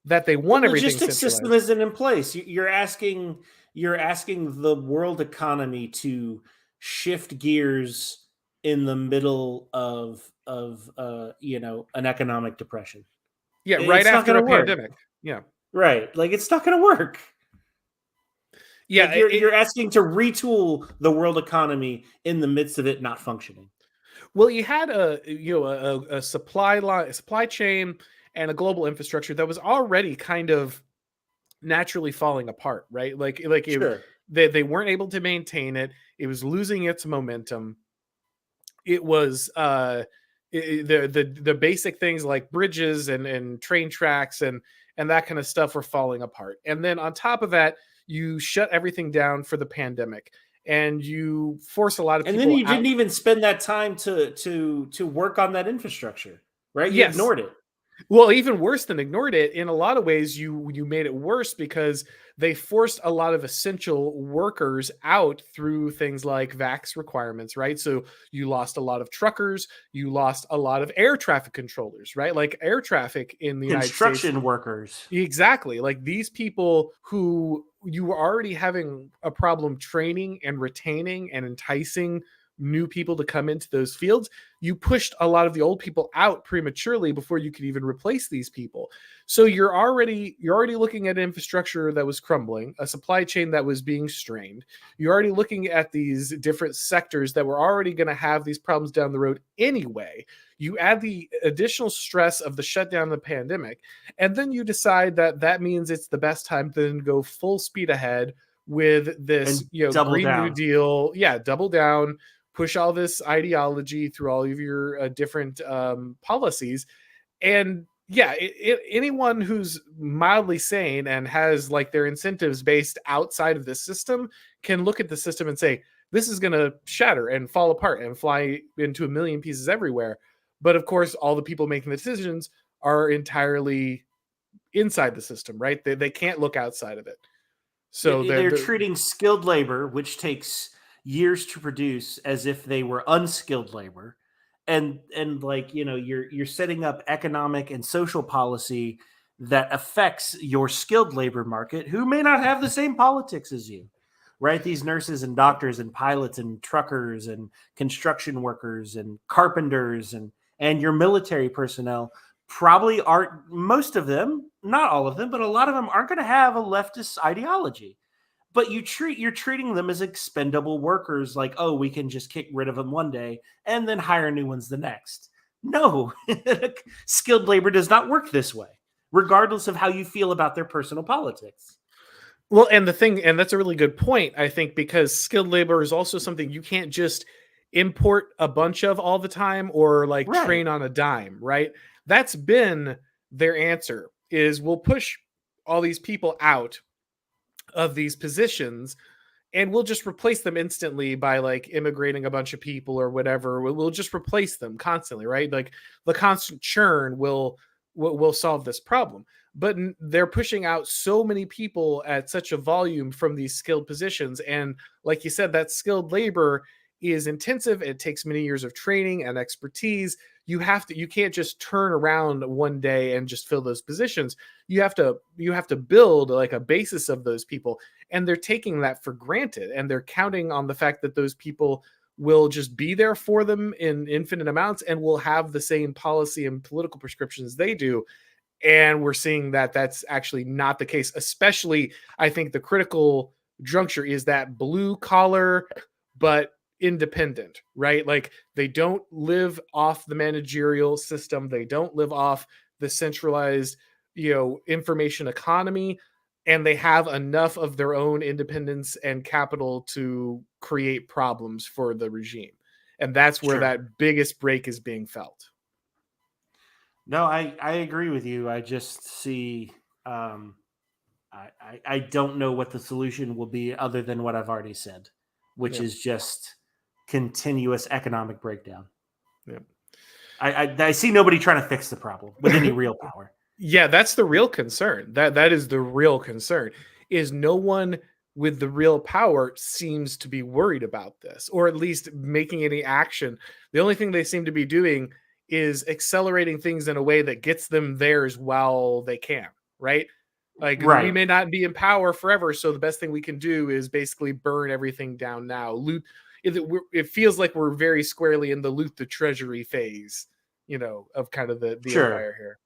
that they The want everything logistics system centralized. isn't in place. You're asking the world economy to shift gears in the middle of an economic depression. Yeah, right It's not after going a to work. pandemic. Yeah. Right. Like it's not going to work. Yeah, Like you're asking to retool the world economy in the midst of it not functioning. well, you had a supply chain, and a global infrastructure that was already kind of naturally falling apart, right? Sure. They weren't able to maintain it. It was losing its momentum. It was the basic things like bridges and train tracks and that kind of stuff were falling apart. And then on top of that, you shut everything down for the pandemic, and you force a lot of And then people you out. didn't even spend that time to work on that infrastructure, right? You Yes. ignored it. Well, even worse than ignored it, in a lot of ways, you made it worse because they forced a lot of essential workers out through things like vax requirements, right? So you lost a lot of truckers, you lost a lot of air traffic controllers, right? Like air traffic in the United States. Construction workers. Exactly. Like these people who you were already having a problem training and retaining and enticing new people to come into those fields, you pushed a lot of the old people out prematurely before you could even replace these people. So you're already looking at infrastructure that was crumbling, a supply chain that was being strained. You're already looking at these different sectors that were already going to have these problems down the road anyway. You add the additional stress of the shutdown of the pandemic, and then you decide that that means it's the best time to then go full speed ahead with this, And double Green New down. Deal. Yeah, double down, push all this ideology through all of your different policies. And yeah, anyone who's mildly sane and has like their incentives based outside of the system can look at the system and say, this is going to shatter and fall apart and fly into a million pieces everywhere. But of course, all the people making the decisions are entirely inside the system, right? They can't look outside of it. So They're treating skilled labor, which takes years to produce, as if they were unskilled labor, and like, you're setting up economic and social policy that affects your skilled labor market, who may not have the same politics as you, right? These nurses and doctors and pilots and truckers and construction workers and carpenters and your military personnel probably aren't, most of them, not all of them, but a lot of them aren't going to have a leftist ideology. But you're treating them as expendable workers, like, oh, we can just kick rid of them one day and then hire new ones the next. No, skilled labor does not work this way, regardless of how you feel about their personal politics. Well, and that's a really good point, I think, because skilled labor is also something you can't just import a bunch of all the time or like Right. train on a dime, right? That's been their answer is we'll push all these people out of these positions and we'll just replace them instantly by like immigrating a bunch of people or whatever. We'll just replace them constantly, right? Like the constant churn will solve this problem. But they're pushing out so many people at such a volume from these skilled positions, and like you said, that skilled labor is intensive. It takes many years of training and expertise. You can't just turn around one day and just fill those positions. You have to build like a basis of those people, and they're taking that for granted, and they're counting on the fact that those people will just be there for them in infinite amounts and will have the same policy and political prescriptions they do. And we're seeing that that's actually not the case. Especially, I think the critical juncture is that blue collar but independent, right? Like they don't live off the managerial system, they don't live off the centralized, information economy, and they have enough of their own independence and capital to create problems for the regime. And that's where Sure. that biggest break is being felt. No, I agree with you. I just see, I don't know what the solution will be other than what I've already said, which Yep. is just continuous economic breakdown. Yep. I see nobody trying to fix the problem with any real power. Yeah, that's the real concern. That is the real concern. Is no one with the real power seems to be worried about this, or at least making any action. The only thing they seem to be doing is accelerating things in a way that gets them theirs while they can, right? Like we Right. may not be in power forever, so the best thing we can do is basically burn everything down now. Loot. It feels like we're very squarely in the loot the treasury phase, of kind of the Sure. empire here.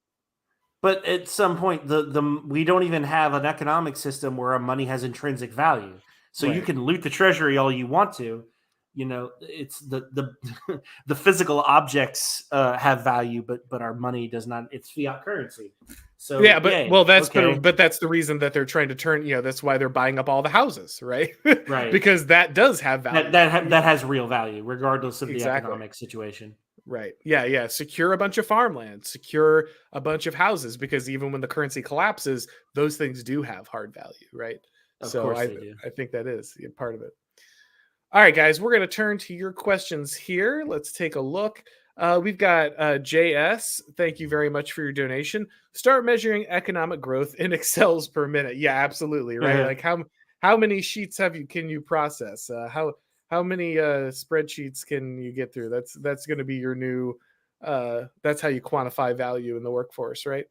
But at some point, the we don't even have an economic system where our money has intrinsic value. So you Right. can loot the treasury all you want to. It's the the physical objects have value, but our money does not. It's fiat currency. So Yeah, but yay, well, okay, that's the reason that they're trying to turn. That's why they're buying up all the houses, right? right. Because that does have value. That has real value, regardless of the Exactly. economic situation. Right. Yeah. Yeah. Secure a bunch of farmland. Secure a bunch of houses, because even when the currency collapses, those things do have hard value, right? Of So course I they do. I think that is part of it. All right, guys, we're going to turn to your questions here. Let's take a look. We've got JS. Thank you very much for your donation. Start measuring economic growth in Excels per minute. Yeah, absolutely. Right. Like how many sheets can you process? How many spreadsheets can you get through? That's going to be your new. That's how you quantify value in the workforce, right?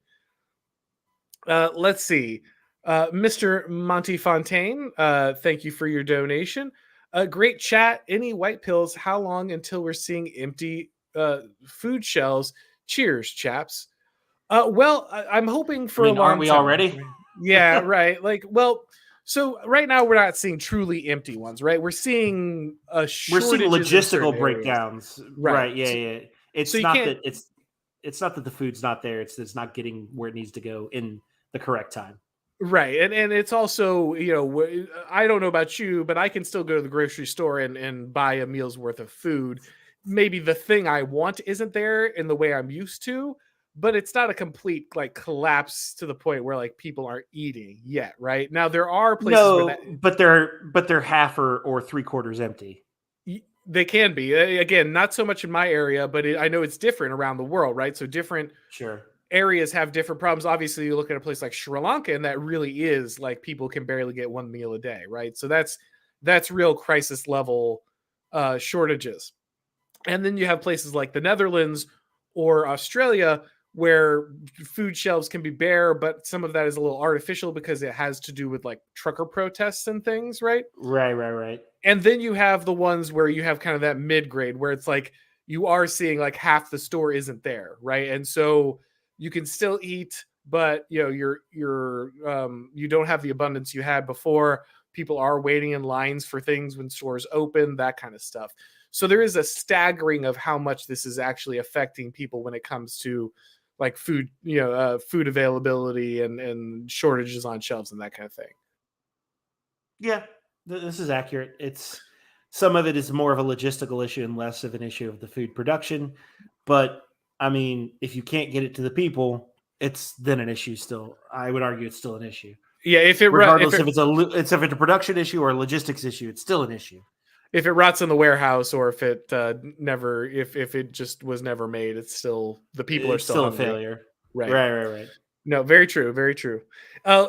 Let's see. Mr. Montefontaine, thank you for your donation. Great chat. Any white pills? How long until we're seeing empty food shelves? Cheers, chaps. Well, I'm hoping I for a mean, aren't long we time. already? Yeah, right. Like, well, so right now we're not seeing truly empty ones, right? We're seeing We're seeing shortages in certain logistical areas, breakdowns. right? Right. Yeah, yeah. So It's you not can't, that it's not that the food's not there. It's not getting where it needs to go in the correct time. right? And it's also, I don't know about you, but I can still go to the grocery store and buy a meal's worth of food. Maybe the thing I want isn't there in the way I'm used to, but it's not a complete like collapse to the point where like people aren't eating yet, right? Now there are places where that No, but they're half or three quarters empty. they can be. Again, not so much in my area, but I know it's different around the world, right? So different Sure. areas have different problems. Obviously, you look at a place like Sri Lanka, and that really is like people can barely get one meal a day, right? So that's real crisis level shortages. And then you have places like the Netherlands or Australia where food shelves can be bare, but some of that is a little artificial because it has to do with like trucker protests and things, right? Right, right, right. And then you have the ones where you have kind of that mid grade where it's like you are seeing like half the store isn't there, right? And so you can still eat, but you don't have the abundance you had before. People are waiting in lines for things when stores open, that kind of stuff. So there is a staggering of how much this is actually affecting people when it comes to like food, food availability and shortages on shelves and that kind of thing. Yeah, this is accurate. It's some of it is more of a logistical issue and less of an issue of the food production. But I mean, if you can't get it to the people, it's then an issue. Still, I would argue it's still an issue, Yeah, if regardless it if it's a production issue or a logistics issue. It's still an issue. if it rots in the warehouse or if it never if it just was never made, it's still the people are It's still still a hungry, failure. right? Right, right, right. No, very true, very true.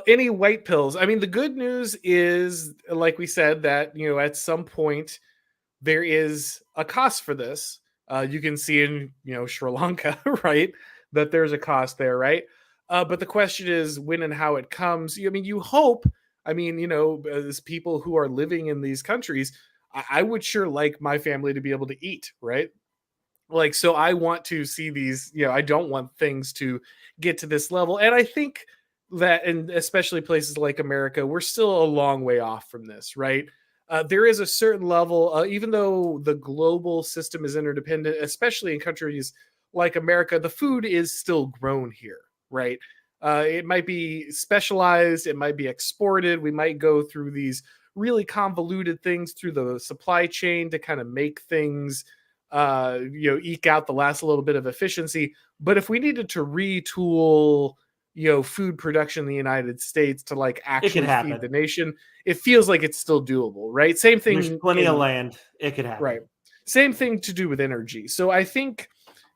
Any white pills? I mean, the good news is, like we said, that at some point there is a cost for this. You can see in Sri Lanka, right, that there's a cost there, right? But the question is when and how it comes. I mean, you hope. I mean, as people who are living in these countries, I would sure like my family to be able to eat, right? Like, so I want to see these. I don't want things to get to this level, and I think that, and especially places like America, we're still a long way off from this, right? There is a certain level, even though the global system is interdependent, especially in countries like America, the food is still grown here, right? It might be specialized, it might be exported. We might go through these really convoluted things through the supply chain to kind of make things, eke out the last little bit of efficiency. But if we needed to retool, food production in the United States to like It could actually feed happen. the nation, it feels like it's still doable, right? Same There's thing plenty of in land. It could right. happen. Same thing to do with energy. So I think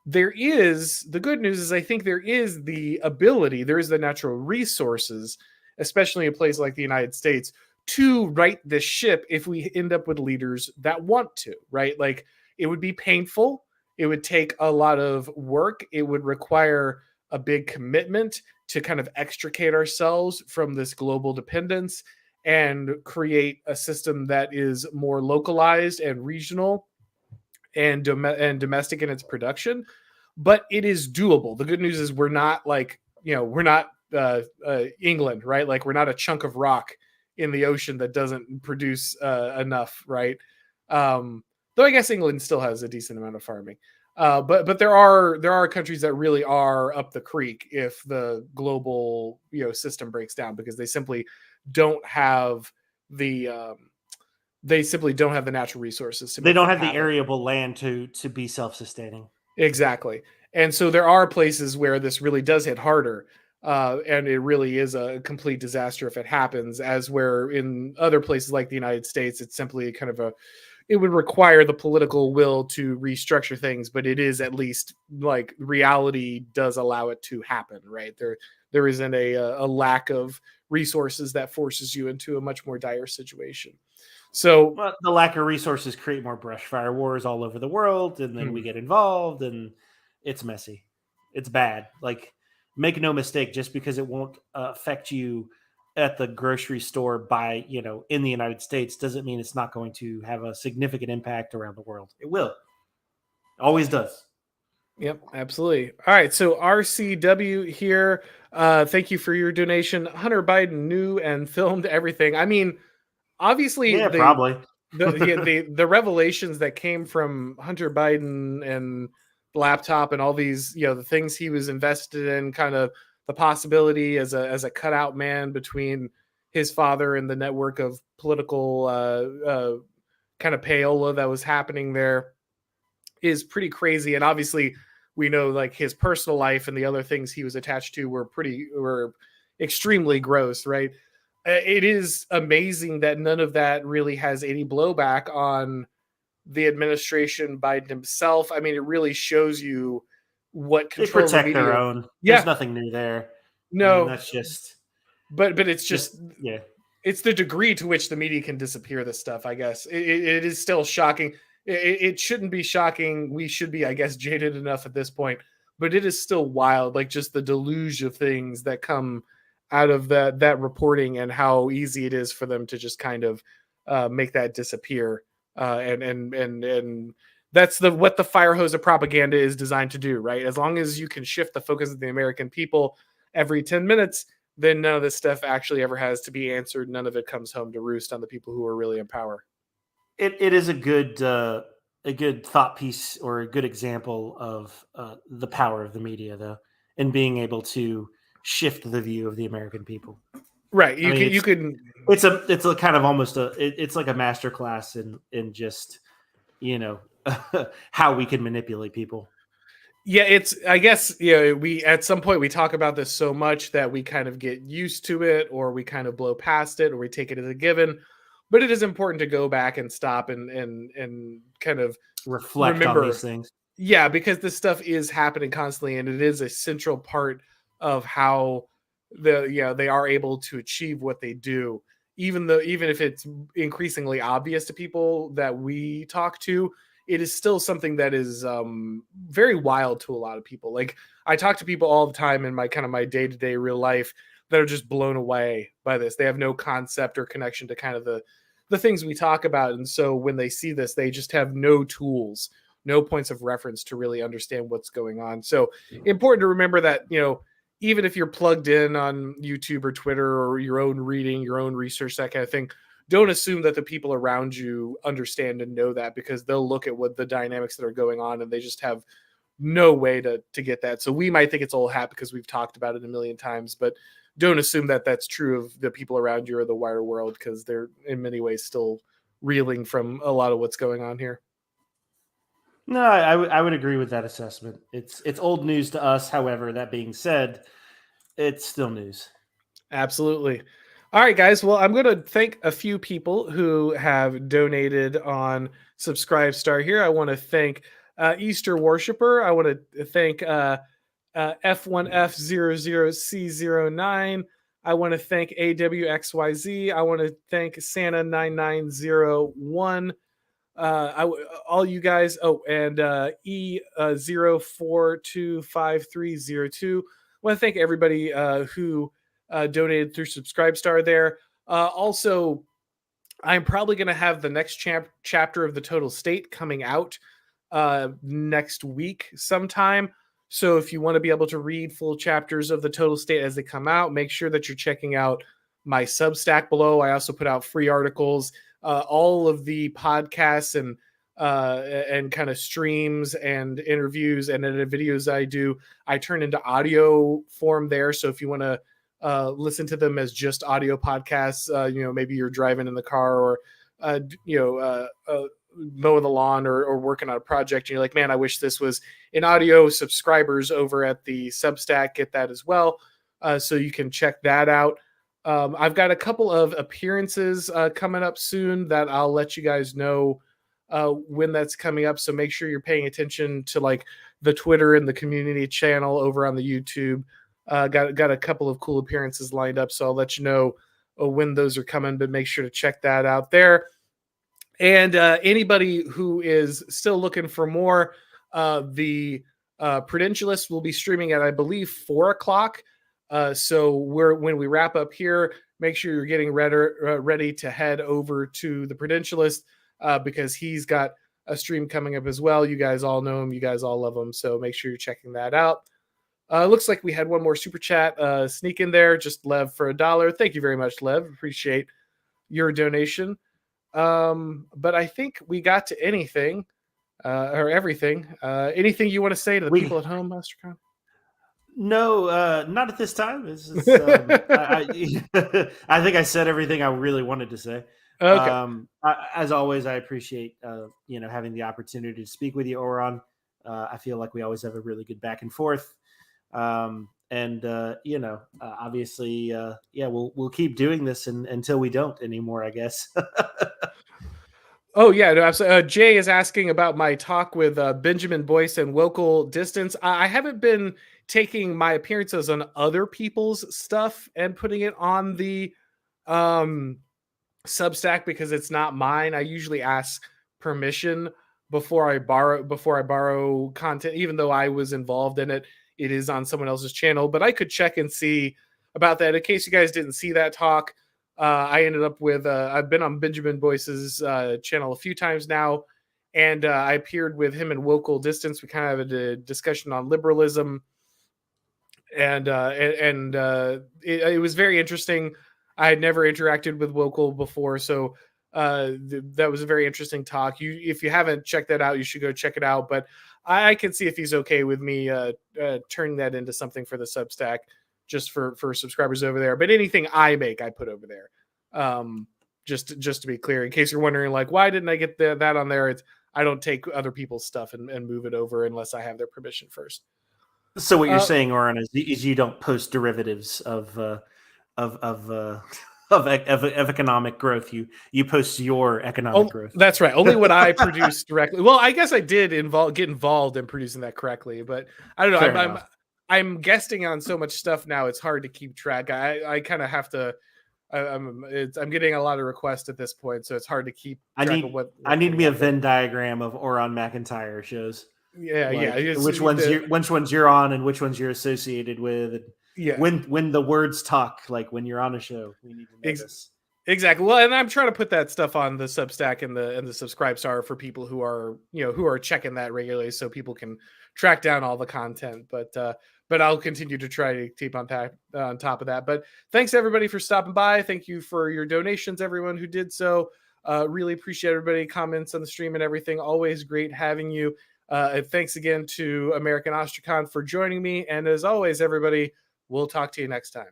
there is the good news is I think there is the ability, there is the natural resources, especially in a place like the United States, to right this ship if we end up with leaders that want to, right? Like it would be painful, it would take a lot of work, it would require a big commitment to kind of extricate ourselves from this global dependence and create a system that is more localized and regional and domestic in its production, but it is doable. The good news is we're not like we're not England, right? Like we're not a chunk of rock in the ocean that doesn't produce enough, right? Though I guess England still has a decent amount of farming. But there are countries that really are up the creek if the global system breaks down because don't have the they simply don't have the natural resources to They make don't that have the happen. arable land to be self-sustaining. Exactly. And so there are places where this really does hit harder. And it really is a complete disaster if it happens, as where in other places like the United States, it's simply kind of it would require the political will to restructure things, but it is at least like reality does allow it to happen, right? There isn't a lack of resources that forces you into a much more dire situation. So, Well, the lack of resources create more brush fire wars all over the world, and then we hmm, get involved, and it's messy. It's bad. Like, make no mistake, just because it won't affect you at the grocery store by, in the United States doesn't mean it's not going to have a significant impact around the world. It will. Always does. Yep, absolutely. All right, so RCW here. Thank you for your donation. Hunter Biden knew and filmed everything. I mean, obviously Yeah, probably. the revelations that came from Hunter Biden and the laptop and all these, the things he was invested in, kind of the possibility as a cutout man between his father and the network of political kind of payola that was happening there is pretty crazy. And obviously we know like his personal life and the other things he was attached to were extremely gross, right? It is amazing that none of that really has any blowback on the administration, Biden himself. I mean, it really shows you what They control the protect their media. own. There's Yeah, nothing new there. I mean, no, that's just but it's just yeah. it's the degree to which the media can disappear this stuff. I guess it is still shocking. It shouldn't be shocking. We should be, I guess, jaded enough at this point, but it is still wild. Like just the deluge of things that come out of that reporting and how easy it is for them to just kind of make that disappear. And that's what the fire hose of propaganda is designed to do, right? As long as you can shift the focus of the American people every 10 minutes, then none of this stuff actually ever has to be answered. None of it comes home to roost on the people who are really in power. It is a good thought piece or a good example of the power of the media, though, and being able to shift the view of the American people. Right. I mean, You can it's a kind of almost it's like a master class in just how we can manipulate people. yeah, it's I guess we at some point we talk about this so much that we kind of get used to it or we kind of blow past it or we take it as a given. But it is important to go back and stop and kind of Reflect on these remember. things. Yeah, because this stuff is happening constantly and it is a central part of how they are able to achieve what they do. Even if it's increasingly obvious to people that we talk to, it is still something that is very wild to a lot of people. Like I talk to people all the time in my kind of my day-to-day real life that are just blown away by this. They have no concept or connection to kind of the things we talk about. And so when they see this, they just have no tools, no points of reference to really understand what's going on. So important to remember that, even if you're plugged in on YouTube or Twitter or your own reading, your own research, that kind of thing, don't assume that the people around you understand and know that, because they'll look at what the dynamics that are going on and they just have no way to get that. So we might think it's all hat because we've talked about it a million times, but don't assume that that's true of the people around you or the wider world, because they're in many ways still reeling from a lot of what's going on here. No, I would agree with that assessment. It's old news to us. However, that being said, it's still news. Absolutely. All right, guys. Well, I'm going to thank a few people who have donated on Subscribe Star here. I want to thank Easter Worshipper. I want to thank F1F00C09. I want to thank AWXYZ. I want to thank Santa9901. All you guys. Oh, and E042530. I want to thank everybody who donated through Subscribestar there. Also, I'm probably going to have the next chapter of the Total State coming out next week sometime. So if you want to be able to read full chapters of the Total State as they come out, make sure that you're checking out my Substack below. I also put out free articles, all of the podcasts and kind of streams and interviews and edited videos I do, I turn into audio form there. So if you want to listen to them as just audio podcasts, maybe you're driving in the car or mowing the lawn or working on a project and you're like, man, I wish this was in audio. Subscribers over at the Substack get that as well, so you can check that out. I've got a couple of appearances coming up soon that I'll let you guys know when that's coming up, so make sure you're paying attention to like the Twitter and the community channel over on the YouTube. Got a couple of cool appearances lined up, so I'll let you know when those are coming, but make sure to check that out there. And anybody who is still looking for more, the Prudentialist will be streaming at, I believe, 4 o'clock So when we wrap up here, make sure you're getting ready to head over to the Prudentialist because he's got a stream coming up as well. You guys all know him. You guys all love him. So make sure you're checking that out. Looks like we had one more super chat sneak in there. Just Lev for $1. Thank you very much, Lev. Appreciate your donation. But I think we got to anything or everything. Anything you want to say to the people at home, Ostrakon? No, not at this time. I think I said everything I really wanted to say. Okay. As always, I appreciate having the opportunity to speak with you, Auron. I feel like we always have a really good back and forth. Obviously, we'll keep doing this until we don't anymore, I guess. Oh yeah, no, absolutely. Jay is asking about my talk with Benjamin Boyce and Local Distance. I haven't been taking my appearances on other people's stuff and putting it on the Substack because it's not mine. I usually ask permission before I borrow content, even though I was involved in it. It is on someone else's channel, but I could check and see about that in case you guys didn't see that talk. I ended up with I've been on Benjamin Boyce's channel a few times now, and I appeared with him in Local Distance. We kind of had a discussion on liberalism, and it was very interesting. I had never interacted with Local before, so that was a very interesting talk. If you haven't checked that out, you should go check it out. But I can see if he's okay with me turning that into something for the Substack, just for subscribers over there. But anything I make, I put over there. Just to be clear, in case you're wondering, like, why didn't I get that on there? I don't take other people's stuff and move it over unless I have their permission first. So what you're saying, Auron, is you don't post derivatives of economic growth. You post your economic growth. That's right. Only what I produce directly. Well, I guess I did get involved in producing that correctly, but I don't know. I'm guesting on so much stuff now. It's hard to keep track. I kind of have to. I'm getting a lot of requests at this point, so it's hard to keep track of what I need me a Venn diagram of Auron MacIntyre shows. Yeah, yeah. Which ones you're on and which ones you're associated with. And yeah. When the words talk, like when you're on a show, we need to know this. Exactly. Well, and I'm trying to put that stuff on the Substack and the Subscribe Star for people who are checking that regularly, so people can track down all the content. But I'll continue to try to keep on top of that. But thanks everybody for stopping by. Thank you for your donations, everyone who did so. Really appreciate everybody comments on the stream and everything. Always great having you. Thanks again to American Ostrakon for joining me. And as always, everybody, we'll talk to you next time.